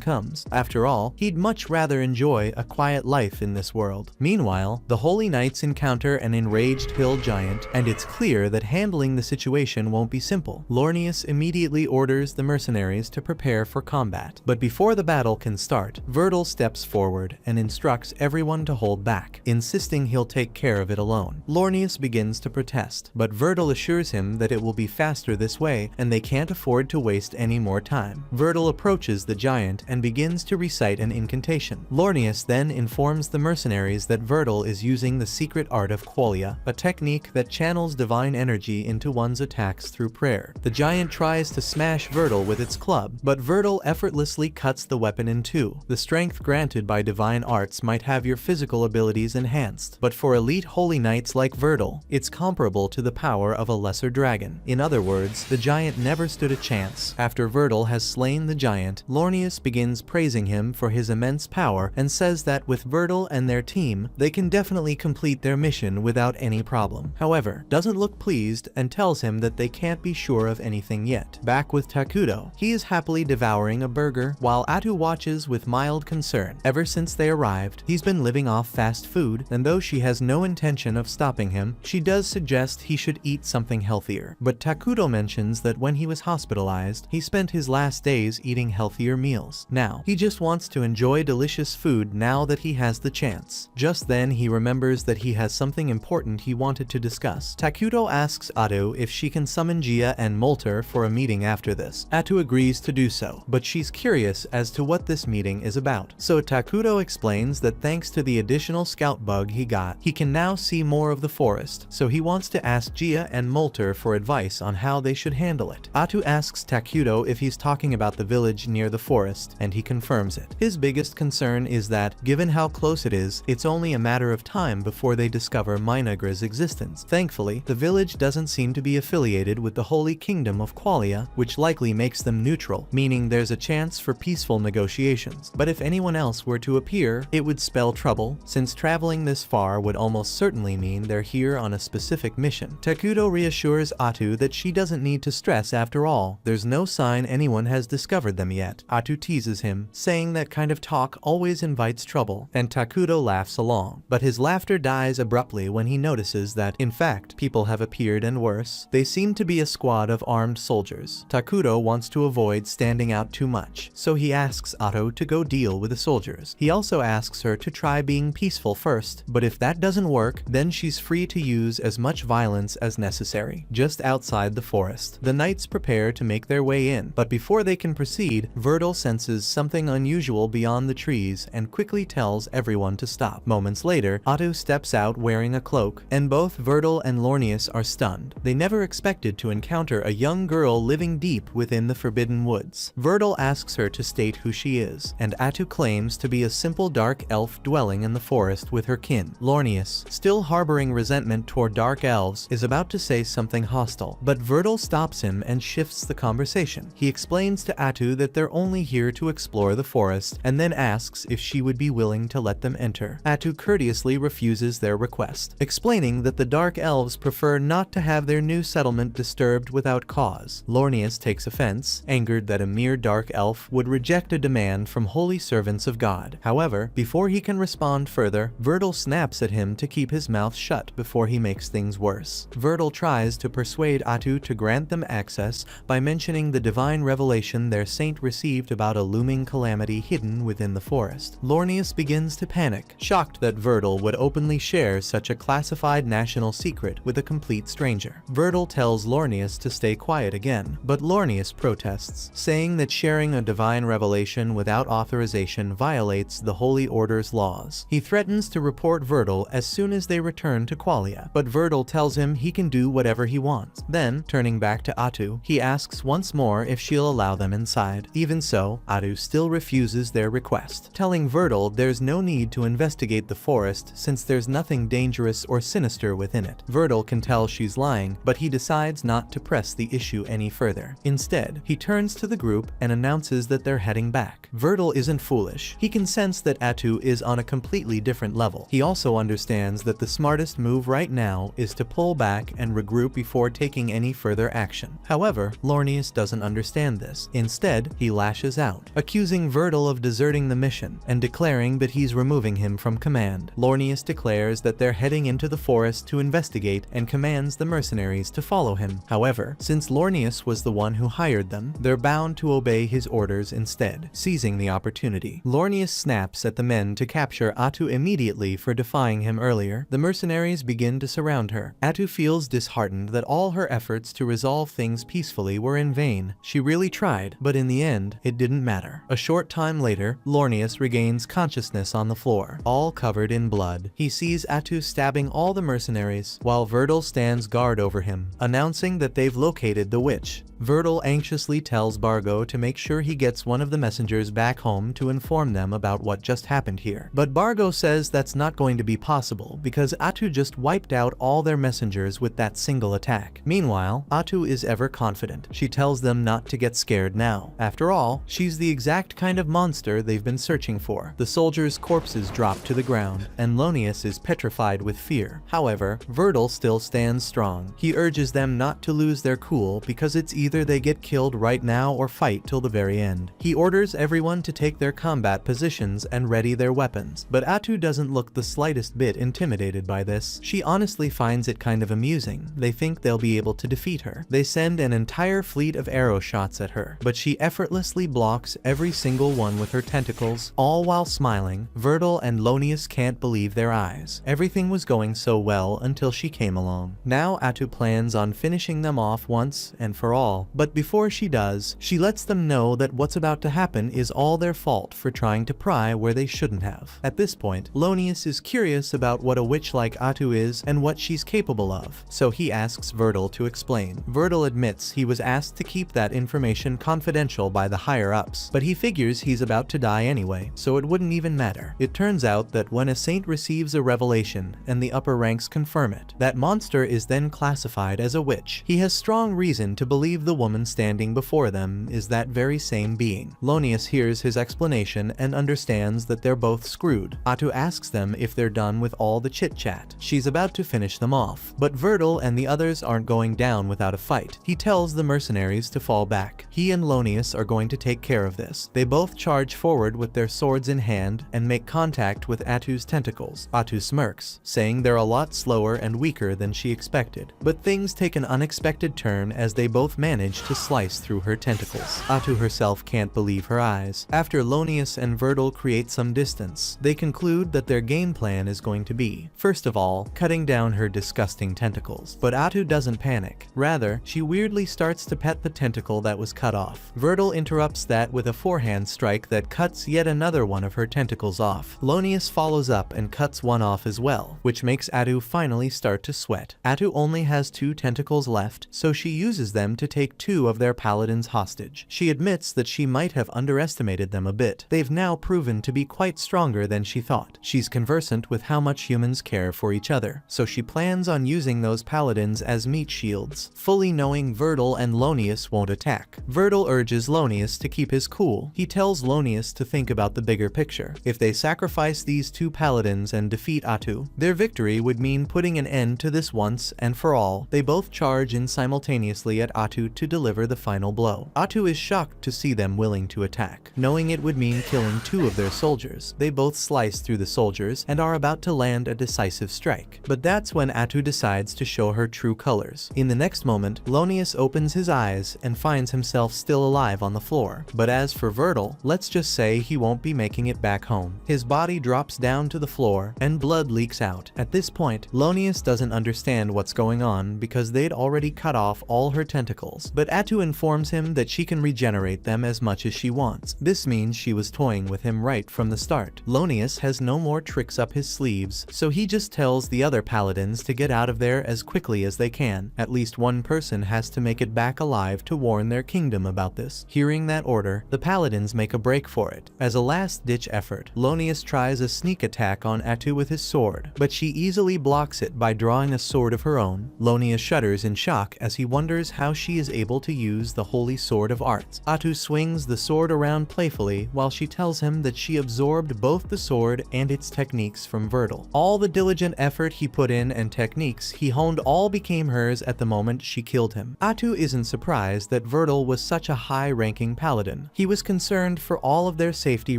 [SPEAKER 1] comes. After all, he'd much rather enjoy a quiet life in this world. Meanwhile, the Holy Knights encounter an enraged hill giant, and it's clear that handling the situation won't be simple. Lornius immediately orders the mercenaries to prepare for combat. But before the battle can start, Verdal steps forward and instructs everyone to hold back, insisting he'll take care of it alone. Lornius begins to protest, but Verdal assures him that it will be faster this way and they can't afford to waste any more time. Verdal approaches the giant and begins to recite an incantation. Lornius then informs the mercenaries that Verdal is using the secret art of qualia, a technique that channels divine energy into one's attacks through prayer. The giant tries to smash Verdal with its club, but Verdal effortlessly cuts the weapon in two. The strength granted by divine arts might have your physical abilities enhanced, but for elite holy knights like Verdal, it's comparable to the power of a lesser dragon. In other words, the giant never stood a chance. After Verdal has slain the giant, Lornius begins praising him for his immense power and says that with Verdal and their team, they can definitely complete their mission without any problem. However, doesn't look pleased and tells him that they can't be sure of anything yet. Back with Takuto, he is happily devouring a burger while Atu watches with mild concern. Ever since they arrived, he's been living off fast food, and though she has no intention of stopping him, she does suggest he should eat something healthier. But Takuto mentions that when he was hospitalized, he spent his last days eating healthier meals. Now, he just wants to enjoy delicious food now that he has the chance. Just then, he remembers that he has something important he wanted to discuss. Takuto asks Atu if she can summon Gia and Molter for a meeting after this. Atu agrees to do so, but she's curious as to what this meeting is about. So Takuto explains that thanks to the additional scout bug he got, he can now see more of the forest, so he wants to ask Gia and Molter for advice on how they should handle it. Atu asks Takuto if he's talking about the village near the forest, and he confirms it. His biggest concern is that, given how close it is, it's only a matter of time before they discover Minagra's existence. Thankfully, the village doesn't seem to be affiliated with the Holy Kingdom of Qualia, which likely makes them neutral, meaning there's a chance for peaceful negotiations. But if anyone else were to appear, it would spell trouble, since traveling this far would almost certainly mean they're here on a specific mission. Takuto reassures Atu that she doesn't need to stress after all. There's no sign anyone has discovered them yet. Atu teases him, saying that kind of talk always invites trouble, and Takuto laughs along. But his laughter dies abruptly when he notices that, in fact, people have appeared and worse. They seem to be a squad of armed soldiers. Takuto wants to avoid standing out too much, so he asks Atu to go deal with the soldiers. He also asks her to try being peaceful first, but if that doesn't work, then she's free to use as much violence as necessary. Just outside the forest, the knights prepare to make their way in, but before they can proceed, Verdal senses something unusual beyond the trees and quickly tells everyone to stop. Moments later, Atu steps out wearing a cloak, and both Verdal and Lornius are stunned. They never expected to encounter a young girl living deep within the Forbidden Woods. Verdal asks her to state who she is, and Atu claims to be a simple dark elf dwelling in the forest with her kin. Lornius, still harboring resentment toward dark elves, is about to say something hostile, but Verdal stops him and shifts the conversation. He explains to Atu that they're only here to explore the forest, and then asks if she would be willing to let them enter. Atu courteously refuses their request, explaining that the dark elves prefer not to have their new settlement disturbed without cause. Lornius takes offense, angered that a mere dark elf would reject a demand from holy servants of God. However, before he can respond further, Verdal snaps at him to keep his mouth shut before he makes things worse. Verdal tries to to persuade Atu to grant them access by mentioning the divine revelation their saint received about a looming calamity hidden within the forest. Lornius begins to panic, shocked that Verdal would openly share such a classified national secret with a complete stranger. Verdal tells Lornius to stay quiet again, but Lornius protests, saying that sharing a divine revelation without authorization violates the Holy Order's laws. He threatens to report Verdal as soon as they return to Qualia, but Verdal tells him he can do whatever he wants. Then, turning back to Atu, he asks once more if she'll allow them inside. Even so, Atu still refuses their request, telling Verdal there's no need to investigate the forest since there's nothing dangerous or sinister within it. Verdal can tell she's lying, but he decides not to press the issue any further. Instead, he turns to the group and announces that they're heading back. Verdal isn't foolish. He can sense that Atu is on a completely different level. He also understands that the smartest move right now is to pull back and regroup before taking any further action. However, Lornius doesn't understand this. Instead, he lashes out, accusing Verdal of deserting the mission and declaring that he's removing him from command. Lornius declares that they're heading into the forest to investigate and commands the mercenaries to follow him. However, since Lornius was the one who hired them, they're bound to obey his orders instead. Seizing the opportunity, Lornius snaps at the men to capture Atu immediately for defying him earlier. The mercenaries begin to surround her. Atu feels disheartened that all her efforts to resolve things peacefully were in vain. She really tried, but in the end, it didn't matter. A short time later, Lornius regains consciousness on the floor, all covered in blood. He sees Atu stabbing all the mercenaries, while Verdal stands guard over him, announcing that they've located the witch. Verdal anxiously tells Bargo to make sure he gets one of the messengers back home to inform them about what just happened here. But Bargo says that's not going to be possible because Atu just wiped out all their messengers with that single attack. Meanwhile, Atu is ever confident. She tells them not to get scared now. After all, she's the exact kind of monster they've been searching for. The soldiers' corpses drop to the ground, and Lornius is petrified with fear. However, Verdal still stands strong. He urges them not to lose their cool because it's either they get killed right now or fight till the very end. He orders everyone to take their combat positions and ready their weapons, but Atu doesn't look the slightest bit intimidated by this. She honestly finds it kind of amusing. They think they'll be able to defeat her. They send an entire fleet of arrow shots at her, but she effortlessly blocks every single one with her tentacles, all while smiling. Verdal and Lornius can't believe their eyes. Everything was going so well until she came along. Now Atu plans on finishing them off once and for all. But before she does, she lets them know that what's about to happen is all their fault for trying to pry where they shouldn't have. At this point, Lornius is curious about what a witch like Atu is and what she's capable of, so he asks Verdal to explain. Verdal admits he was asked to keep that information confidential by the higher-ups, but he figures he's about to die anyway, so it wouldn't even matter. It turns out that when a saint receives a revelation and the upper ranks confirm it, that monster is then classified as a witch. He has strong reason to believe the woman standing before them is that very same being. Lornius hears his explanation and understands that they're both screwed. Atu asks them if they're done with all the chit-chat. She's about to finish them off, but Verdal and the others aren't going down without a fight. He tells the mercenaries to fall back. He and Lornius are going to take care of this. They both charge forward with their swords in hand and make contact with Atu's tentacles. Atu smirks, saying they're a lot slower and weaker than she expected. But things take an unexpected turn as they both manage to slice through her tentacles. Atu herself can't believe her eyes. After Lornius and Verdal create some distance, they conclude that their game plan is going to be, first of all, cutting down her disgusting tentacles. But Atu doesn't panic. Rather, she weirdly starts to pet the tentacle that was cut off. Verdal interrupts that with a forehand strike that cuts yet another one of her tentacles off. Lornius follows up and cuts one off as well, which makes Atu finally start to sweat. Atu only has 2 tentacles left, so she uses them to take 2 of their paladins hostage. She admits that she might have underestimated them a bit. They've now proven to be quite stronger than she thought. She's conversant with how much humans care for each other, so she plans on using those paladins as meat shields, fully knowing Verdal and Lornius won't attack. Verdal urges Lornius to keep his cool. He tells Lornius to think about the bigger picture. If they sacrifice these 2 paladins and defeat Atu, their victory would mean putting an end to this once and for all. They both charge in simultaneously at Atu to deliver the final blow. Atu is shocked to see them willing to attack. Knowing it would mean killing 2 of their soldiers, they both slice through the soldiers and are about to land a decisive strike. But that's when Atu decides to show her true colors. In the next moment, Lonius opens his eyes and finds himself still alive on the floor. But as for Vertil, let's just say he won't be making it back home. His body drops down to the floor and blood leaks out. At this point, Lonius doesn't understand what's going on because they'd already cut off all her tentacles, but Atu informs him that she can regenerate them as much as she wants. This means she was toying with him right from the start. Lonius has no more tricks up his sleeves, so he just tells the other paladins to get out of there as quickly as they can. At least one person has to make it back alive to warn their kingdom about this. Hearing that order, the paladins make a break for it. As a last-ditch effort, Lonius tries a sneak attack on Atu with his sword, but she easily blocks it by drawing a sword of her own. Lonius shudders in shock as he wonders how she is able to use the holy sword of arts. Atu swings the sword around playfully while she tells him that she absorbed both the sword and its techniques from Vertil. All the diligent effort he put in and techniques he honed all became hers at the moment she killed him. Atu isn't surprised that Vertil was such a high-ranking paladin. He was concerned for all of their safety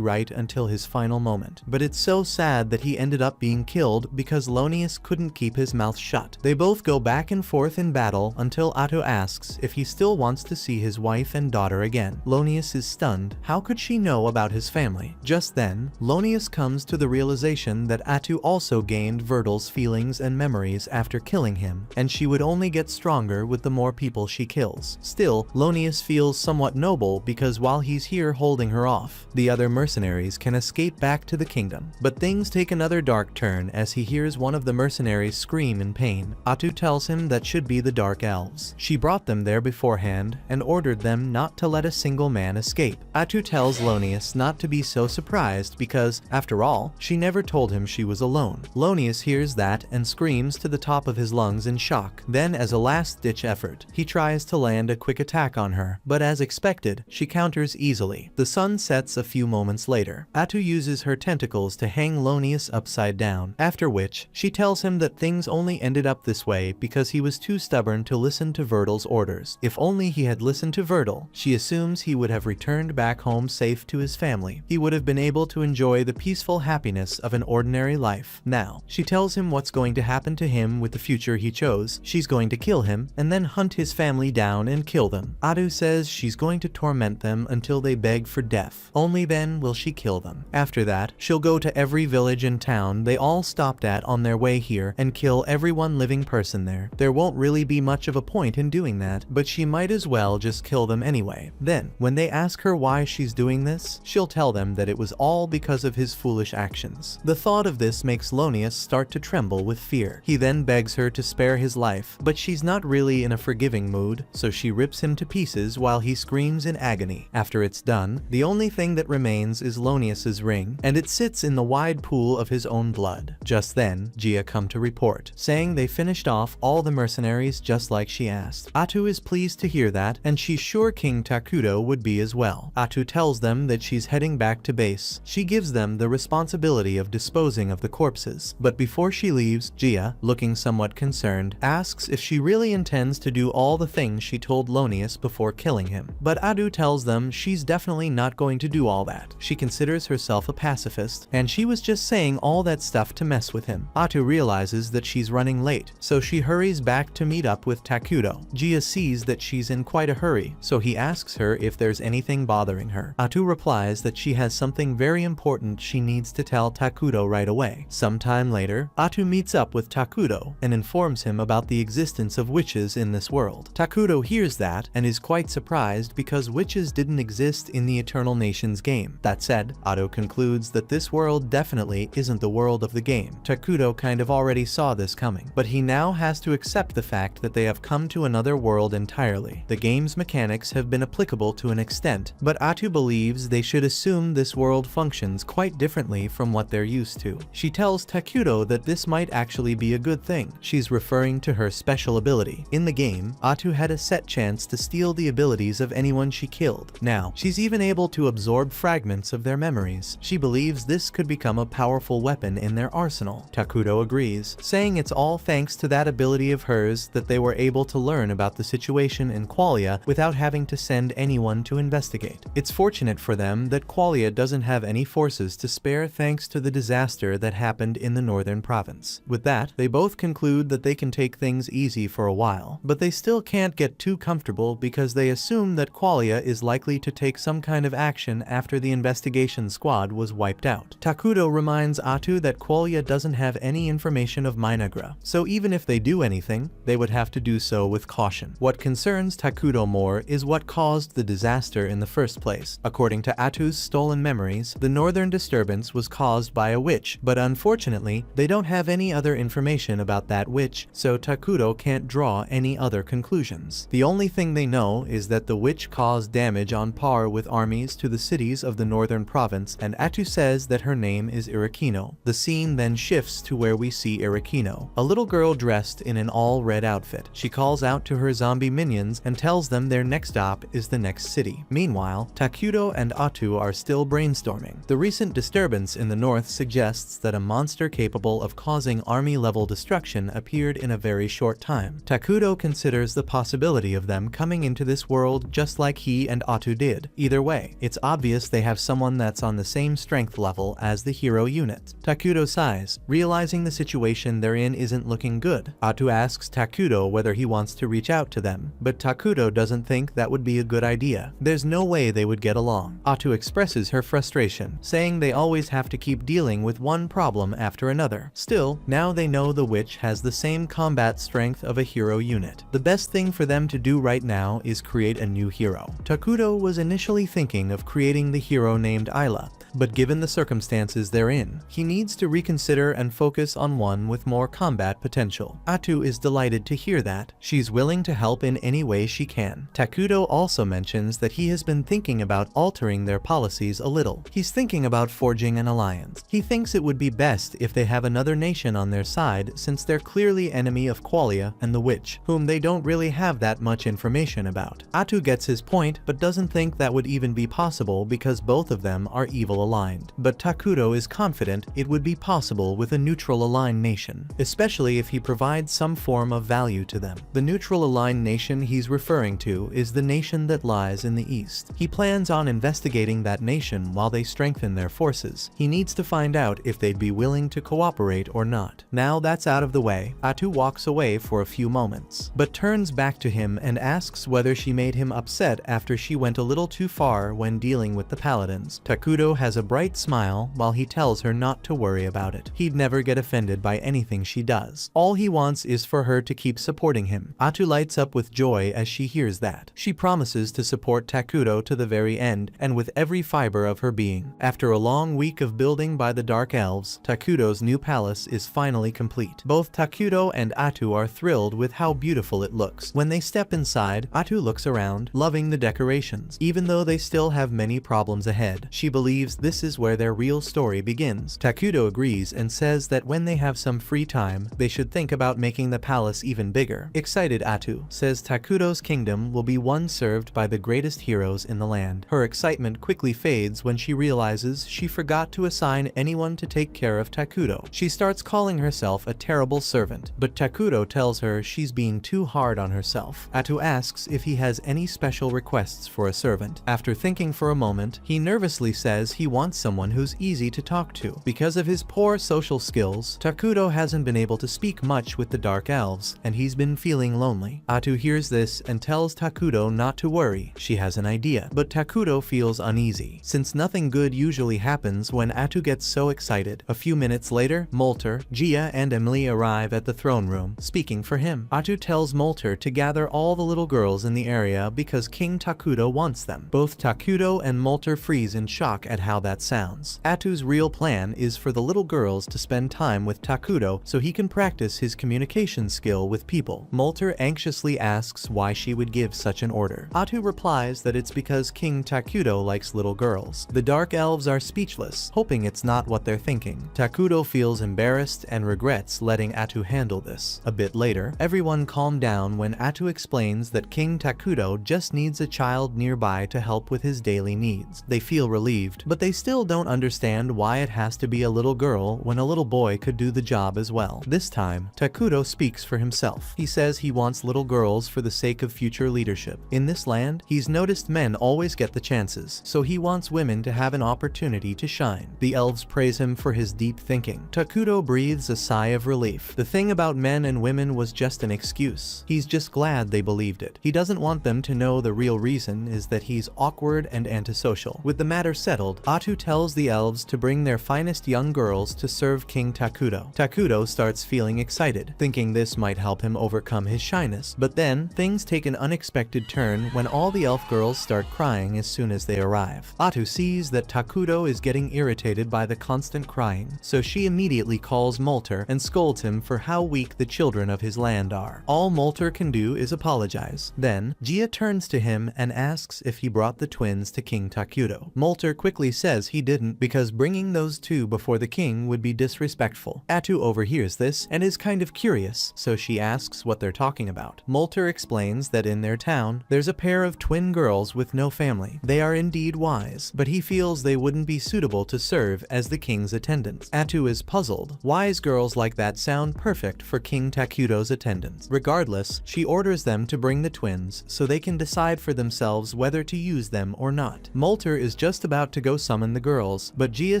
[SPEAKER 1] right until his final moment. But it's so sad that he ended up being killed because Lonius couldn't keep his mouth shut. They both go back and forth in battle until Atu asks if he still wants to see his wife and daughter again. Lonius is stunned. How could she know about his family? Just then, Lonius comes to the realization that Atu also gained Vertil's feelings and memories after killing him, and she would only get stronger with the more people she kills. Still, Lonius feels somewhat noble because while he's here holding her off, the other mercenaries can escape back to the kingdom. But things take another dark turn as he hears one of the mercenaries scream in pain. Atu tells him that should be the Dark Elves. She brought them there beforehand and ordered them not to let a single man escape. Atu tells Lonius not to be so surprised because, after all, she never told him she was alone. Lonius hears that and screams to the top of his lungs in shock. Then, as a last-ditch effort, he tries to land a quick attack on her, but as expected, she counters easily. The sun sets a few moments later. Atu uses her tentacles to hang Lonius upside down, after which, she tells him that things only ended up this way because he was too stubborn to listen to Vertil's orders. If only he had listened to Vertil, she assumes he would have returned back home safe to his family. He would have been able to enjoy the peaceful happiness of an ordinary life. Now, she tells him what's going to happen to him with the future he chose. She's going to kill him and then hunt his family down and kill them. Atu says she's going to torment them until they beg for death. Only then will she kill them. After that, she'll go to every village and town they all stopped at on their way here and kill every one living person there. There won't really be much of a point in doing that, but she might as well just kill them anyway. Then, when they ask her why she's doing this, she'll tell them that it was all because of his foolish actions. The thought of this makes Lonius start to tremble with fear. He then begs her to spare his life, but she's not really in a forgiving mood, so she rips him to pieces while he screams in agony. After it's done, the only thing that remains is Lonius's ring, and it sits in the wide pool of his own blood. Just then, Gia come to report, saying they finished off all the mercenaries just like she asked. Atu is pleased to hear that, and she's sure King Takuto would be as well. Atu tells them that she's heading back to base. She gives them the responsibility of disposing of the corpses. But before she leaves, Gia, looking somewhat concerned, asks if she really intends to do all the things she told Lonius before killing him. But Atu tells them she's definitely not going to do all that. She considers herself a pacifist, and she was just saying all that stuff to mess with him. Atu realizes that she's running late, so she hurries back to meet up with Takuto. Gia sees that she's in quite a hurry, so he asks her if there's anything bothering her. Atu replies that she has something very important she needs to tell Takuto right away. Sometime later, Atu meets up with Takuto and informs him about the existence of witches in this world. Takuto hears that and is quite surprised because witches didn't exist in the Eternal Nations game. That said, Atu concludes that this world definitely isn't the world of the game. Takuto kind of already saw this coming, but he now has to accept the fact that they have come to another world entirely. The game's mechanics have been applicable to an extent, but Atu believes they should assume this world functions quite differently from what they're used to. She tells Takuto that this might actually be a good thing. She's referring to her special ability. In the game, Atu had a set chance to steal the abilities of anyone she killed. Now, she's even able to absorb fragments of their memories. She believes this could become a powerful weapon in their arsenal. Takuto agrees, saying it's all thanks to that ability of hers that they were able to learn about the situation in Qualia without having to send anyone to investigate. It's fortunate for them that Qualia doesn't have any forces to spare thanks to the disaster that happened in the northern province. With that, they both conclude that they can take things things easy for a while, but they still can't get too comfortable because they assume that Qualia is likely to take some kind of action after the investigation squad was wiped out. Takudo reminds Atu that Qualia doesn't have any information of Minagra, so even if they do anything, they would have to do so with caution. What concerns Takudo more is what caused the disaster in the first place. According to Atu's stolen memories, the northern disturbance was caused by a witch, but unfortunately, they don't have any other information about that witch, so Takudo can't draw any other conclusions. The only thing they know is that the witch caused damage on par with armies to the cities of the northern province, and Atu says that her name is Irakino. The scene then shifts to where we see Irakino, a little girl dressed in an all-red outfit. She calls out to her zombie minions and tells them their next stop is the next city. Meanwhile, Takudo and Atu are still brainstorming. The recent disturbance in the north suggests that a monster capable of causing army-level destruction appeared in a very short time. Takudo considers the possibility of them coming into this world just like he and Atu did. Either way, it's obvious they have someone that's on the same strength level as the hero unit. Takudo sighs, realizing the situation they're in isn't looking good. Atu asks Takudo whether he wants to reach out to them, but Takudo doesn't think that would be a good idea. There's no way they would get along. Atu expresses her frustration, saying they always have to keep dealing with one problem after another. Still, now they know the witch has the same combat strength of a hero unit. The best thing for them to do right now is create a new hero. Takudo was initially thinking of creating the hero named Ayla, but given the circumstances they're in, he needs to reconsider and focus on one with more combat potential. Atu is delighted to hear that. She's willing to help in any way she can. Takudo also mentions that he has been thinking about altering their policies a little. He's thinking about forging an alliance. He thinks it would be best if they have another nation on their side, since they're clearly enemy of Qualia and the witch, whom they don't really have that much information about. Atu gets his point, but doesn't think that would even be possible because both of them are evil aligned. But Takudo is confident it would be possible with a neutral aligned nation, especially if he provides some form of value to them. The neutral aligned nation he's referring to is the nation that lies in the east. He plans on investigating that nation while they strengthen their forces. He needs to find out if they'd be willing to cooperate or not. Now that's out of the way, Atu walks away for a few moments, but turns back to him and asks whether she made him upset after she went a little too far when dealing with the paladins. Takudo has a bright smile while he tells her not to worry about it. He'd never get offended by anything she does. All he wants is for her to keep supporting him. Atu lights up with joy as she hears that. She promises to support Takudo to the very end and with every fiber of her being. After a long week of building by the Dark Elves, Takudo's new palace is finally complete. Both Takudo and Atu are thrilled with how beautiful it looks. When they step inside, Atu looks around, loving the decorations. Even though they still have many problems ahead, she believes this is where their real story begins. Takudo agrees and says that when they have some free time, they should think about making the palace even bigger. Excited Atu says Takudo's kingdom will be one served by the greatest heroes in the land. Her excitement quickly fades when she realizes she forgot to assign anyone to take care of Takudo. She starts calling herself a terrible servant, but Takudo tells her she's being too hard on herself. Atu asks if he has any special requests for a servant. After thinking for a moment, he nervously says he wants someone who's easy to talk to. Because of his poor social skills, Takudo hasn't been able to speak much with the Dark Elves, and he's been feeling lonely. Atu hears this and tells Takudo not to worry, she has an idea. But Takudo feels uneasy, since nothing good usually happens when Atu gets so excited. A few minutes later, Molter, Gia, and Emily arrive at the throne room, speaking for him. Atu tells Molter to gather all the little girls in the area because King Takudo wants them. Both Takudo and Molter freeze in shock at how that sounds. Atu's real plan is for the little girls to spend time with Takudo so he can practice his communication skill with people. Molter anxiously asks why she would give such an order. Atu replies that it's because King Takudo likes little girls. The Dark Elves are speechless, hoping it's not what they're thinking. Takudo feels embarrassed and regrets letting Atu handle this. A bit later, everyone calmed down when Atu explains that King Takudo just needs a child nearby to help with his daily needs. They feel relieved, but they They still don't understand why it has to be a little girl when a little boy could do the job as well. This time, Takuto speaks for himself. He says he wants little girls for the sake of future leadership. In this land, he's noticed men always get the chances, so he wants women to have an opportunity to shine. The elves praise him for his deep thinking. Takuto breathes a sigh of relief. The thing about men and women was just an excuse. He's just glad they believed it. He doesn't want them to know the real reason is that he's awkward and antisocial. With the matter settled, Atu tells the elves to bring their finest young girls to serve King Takuto. Takuto starts feeling excited, thinking this might help him overcome his shyness. But then, things take an unexpected turn when all the elf girls start crying as soon as they arrive. Atu sees that Takuto is getting irritated by the constant crying, so she immediately calls Molter and scolds him for how weak the children of his land are. All Molter can do is apologize. Then, Gia turns to him and asks if he brought the twins to King Takuto. Molter quickly says he didn't because bringing those two before the king would be disrespectful. Atu overhears this and is kind of curious, so she asks what they're talking about. Molter explains that in their town, there's a pair of twin girls with no family. They are indeed wise, but he feels they wouldn't be suitable to serve as the king's attendants. Atu is puzzled. Wise girls like that sound perfect for King Takuto's attendants. Regardless, she orders them to bring the twins so they can decide for themselves whether to use them or not. Molter is just about to go summon the girls, but Gia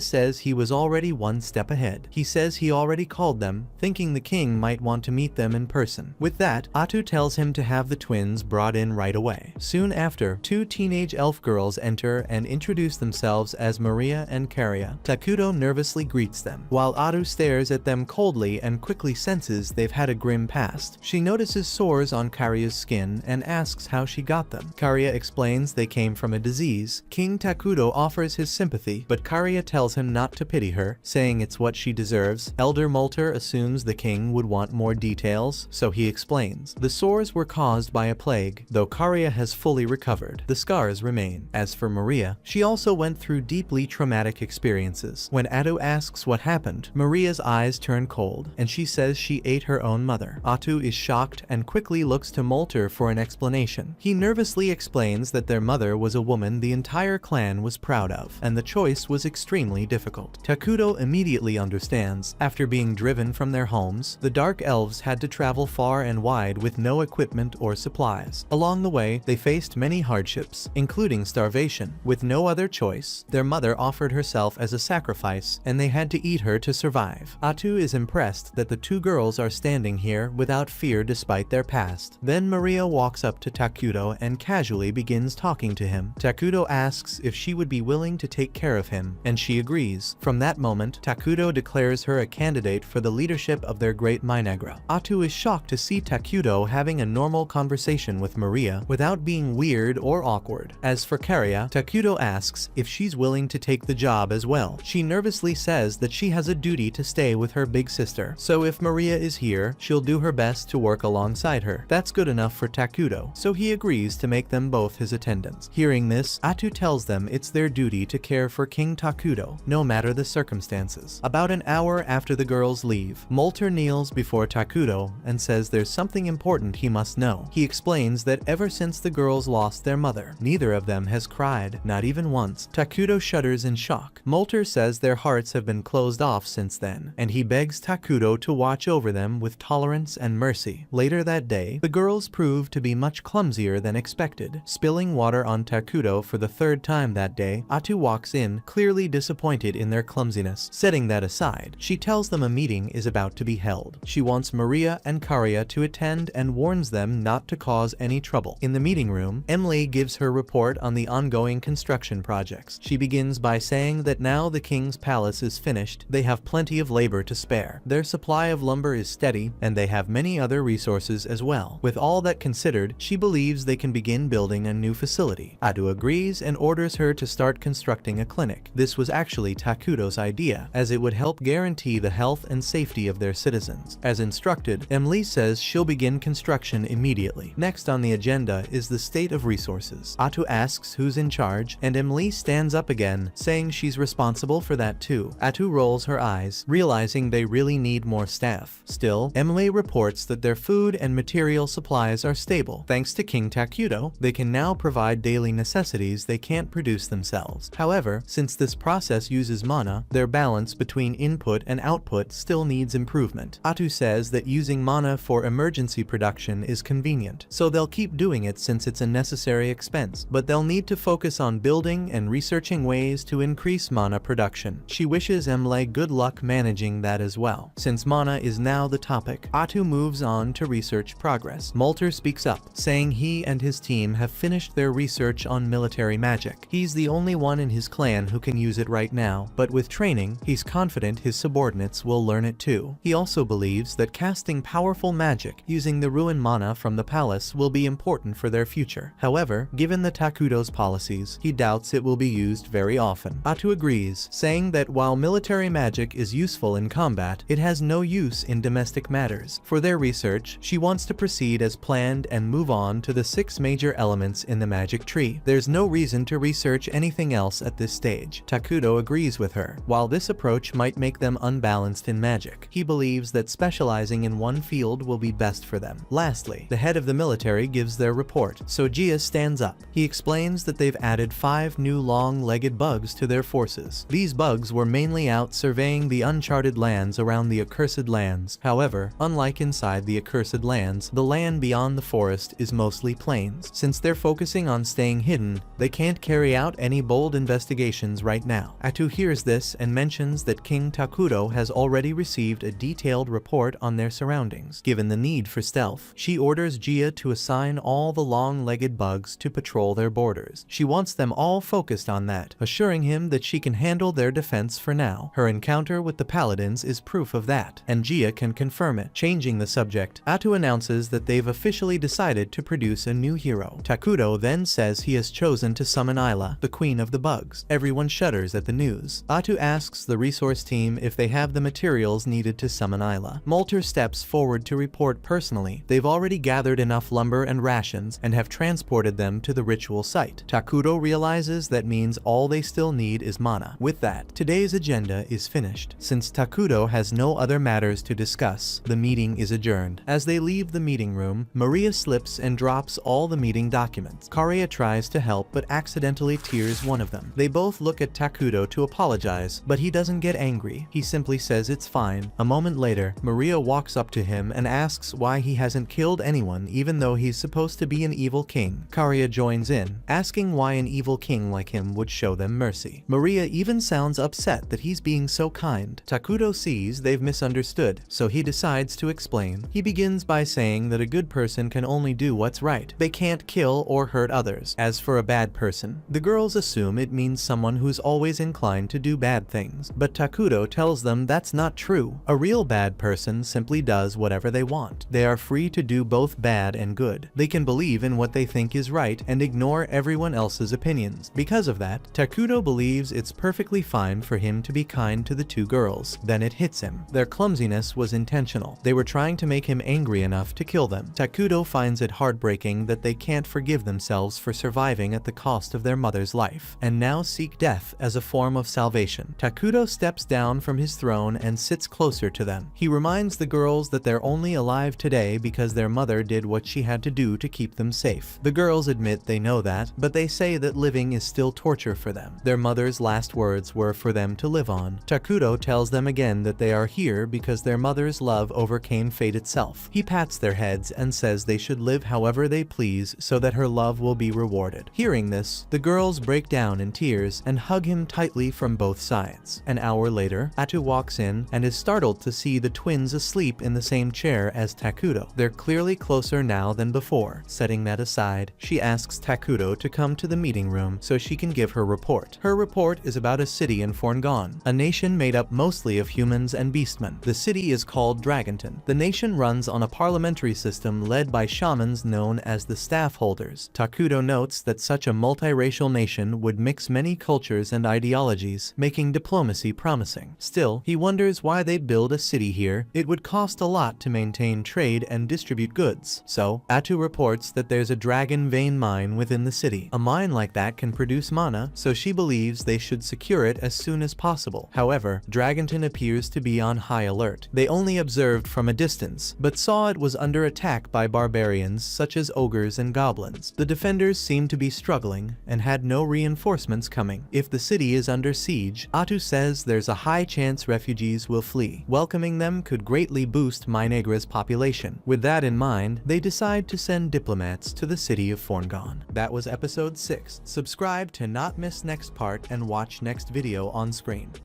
[SPEAKER 1] says he was already one step ahead. He says he already called them, thinking the king might want to meet them in person. With that, Atu tells him to have the twins brought in right away. Soon after, two teenage elf girls enter and introduce themselves as Maria and Karia. Takuto nervously greets them, while Atu stares at them coldly and quickly senses they've had a grim past. She notices sores on Karia's skin and asks how she got them. Karia explains they came from a disease. King Takuto offers his sympathy, but Karia tells him not to pity her, saying it's what she deserves. Elder Molter assumes the king would want more details, so he explains. The sores were caused by a plague, though Karia has fully recovered. The scars remain. As for Maria, she also went through deeply traumatic experiences. When Atu asks what happened, Maria's eyes turn cold, and she says she ate her own mother. Atu is shocked and quickly looks to Molter for an explanation. He nervously explains that their mother was a woman the entire clan was proud of, and the choice was extremely difficult. Takuto immediately understands. After being driven from their homes, the Dark Elves had to travel far and wide with no equipment or supplies. Along the way, they faced many hardships, including starvation. With no other choice, their mother offered herself as a sacrifice, and they had to eat her to survive. Atu is impressed that the two girls are standing here without fear despite their past. Then Maria walks up to Takuto and casually begins talking to him. Takuto asks if she would be willing to take care of him, and she agrees. From that moment, Takuto declares her a candidate for the leadership of their great Minagra. Atu is shocked to see Takuto having a normal conversation with Maria without being weird or awkward. As for Karia, Takuto asks if she's willing to take the job as well. She nervously says that she has a duty to stay with her big sister, so if Maria is here, she'll do her best to work alongside her. That's good enough for Takuto, so he agrees to make them both his attendants. Hearing this, Atu tells them it's their duty to care for King Takuto, no matter the circumstances. About an hour after the girls leave, Molter kneels before Takuto and says there's something important he must know. He explains that ever since the girls lost their mother, neither of them has cried, not even once. Takuto shudders in shock. Molter says their hearts have been closed off since then, and he begs Takuto to watch over them with tolerance and mercy. Later that day, the girls prove to be much clumsier than expected, spilling water on Takuto for the third time that day. Atu walks in, clearly disappointed in their clumsiness. Setting that aside, she tells them a meeting is about to be held. She wants Maria and Karia to attend and warns them not to cause any trouble. In the meeting room, Emily gives her report on the ongoing construction projects. She begins by saying that now the king's palace is finished, they have plenty of labor to spare. Their supply of lumber is steady, and they have many other resources as well. With all that considered, she believes they can begin building a new facility. Atu agrees and orders her to start constructing a clinic. This was actually Takuto's idea, as it would help guarantee the health and safety of their citizens. As instructed, Emily says she'll begin construction immediately. Next on the agenda is the state of resources. Atu asks who's in charge, and Emily stands up again, saying she's responsible for that too. Atu rolls her eyes, realizing they really need more staff. Still, Emily reports that their food and material supplies are stable. Thanks to King Takuto, they can now provide daily necessities they can't produce themselves. However, However, since this process uses mana, their balance between input and output still needs improvement. Atu says that using mana for emergency production is convenient, so they'll keep doing it since it's a necessary expense, but they'll need to focus on building and researching ways to increase mana production. She wishes Emle good luck managing that as well. Since mana is now the topic, Atu moves on to research progress. Molter speaks up, saying he and his team have finished their research on military magic. He's the only one in his clan who can use it right now, but with training, he's confident his subordinates will learn it too. He also believes that casting powerful magic using the ruin mana from the palace will be important for their future. However, given the Takudo's policies, he doubts it will be used very often. Atu agrees, saying that while military magic is useful in combat, it has no use in domestic matters. For their research, she wants to proceed as planned and move on to the 6 major elements in the magic tree. There's no reason to research anything else at this stage. Takudo agrees with her. While this approach might make them unbalanced in magic, he believes that specializing in one field will be best for them. Lastly, the head of the military gives their report, so Jia stands up. He explains that they've added 5 new long-legged bugs to their forces. These bugs were mainly out surveying the uncharted lands around the accursed lands. However, unlike inside the accursed lands, the land beyond the forest is mostly plains. Since they're focusing on staying hidden, they can't carry out any bold investigations right now. Atu hears this and mentions that King Takudo has already received a detailed report on their surroundings. Given the need for stealth, she orders Jia to assign all the long-legged bugs to patrol their borders. She wants them all focused on that, assuring him that she can handle their defense for now. Her encounter with the paladins is proof of that, and Jia can confirm it. Changing the subject, Atu announces that they've officially decided to produce a new hero. Takudo then says he has chosen to summon Ayla, the queen of the bugs. Everyone shudders at the news. Atu asks the resource team if they have the materials needed to summon Ayla. Molter steps forward to report personally. They've already gathered enough lumber and rations and have transported them to the ritual site. Takudo realizes that means all they still need is mana. With that, today's agenda is finished. Since Takudo has no other matters to discuss, the meeting is adjourned. As they leave the meeting room, Maria slips and drops all the meeting documents. Karia tries to help but accidentally tears one of them. They both look at Takudo to apologize, but he doesn't get angry. He simply says it's fine. A moment later, Maria walks up to him and asks why he hasn't killed anyone even though he's supposed to be an evil king. Karia joins in, asking why an evil king like him would show them mercy. Maria even sounds upset that he's being so kind. Takudo sees they've misunderstood, so he decides to explain. He begins by saying that a good person can only do what's right. They can't kill or hurt others. As for a bad person, the girls assume it means someone who's always inclined to do bad things. But Takudo tells them that's not true. A real bad person simply does whatever they want. They are free to do both bad and good. They can believe in what they think is right and ignore everyone else's opinions. Because of that, Takudo believes it's perfectly fine for him to be kind to the 2 girls. Then it hits him. Their clumsiness was intentional. They were trying to make him angry enough to kill them. Takudo finds it heartbreaking that they can't forgive themselves for surviving at the cost of their mother's life, and now seek death as a form of salvation. Takudo steps down from his throne and sits closer to them. He reminds the girls that they're only alive today because their mother did what she had to do to keep them safe. The girls admit they know that, but they say that living is still torture for them. Their mother's last words were for them to live on. Takudo tells them again that they are here because their mother's love overcame fate itself. He pats their heads and says they should live however they please so that her love will be rewarded. Hearing this, the girls break down in tears and hug him tightly from both sides. An hour later, Atu walks in and is startled to see the twins asleep in the same chair as Takudo. They're clearly closer now than before. Setting that aside, she asks Takudo to come to the meeting room so she can give her report. Her report is about a city in Forngon, a nation made up mostly of humans and beastmen. The city is called Dragonton. The nation runs on a parliamentary system led by shamans known as the staff holders. Takudo notes that such a multiracial nation would mix many cultures and ideologies, making diplomacy promising. Still, he wonders why they'd build a city here. It would cost a lot to maintain trade and distribute goods. So, Atu reports that there's a dragon vein mine within the city. A mine like that can produce mana, so she believes they should secure it as soon as possible. However, Dragonton appears to be on high alert. They only observed from a distance, but saw it was under attack by barbarians such as ogres and goblins. The defenders seemed to be struggling and had no reinforcements reinforcements coming. If the city is under siege, Atu says there's a high chance refugees will flee. Welcoming them could greatly boost Minegra's population. With that in mind, they decide to send diplomats to the city of Forngon. That was episode 6. Subscribe to not miss next part and watch next video on screen.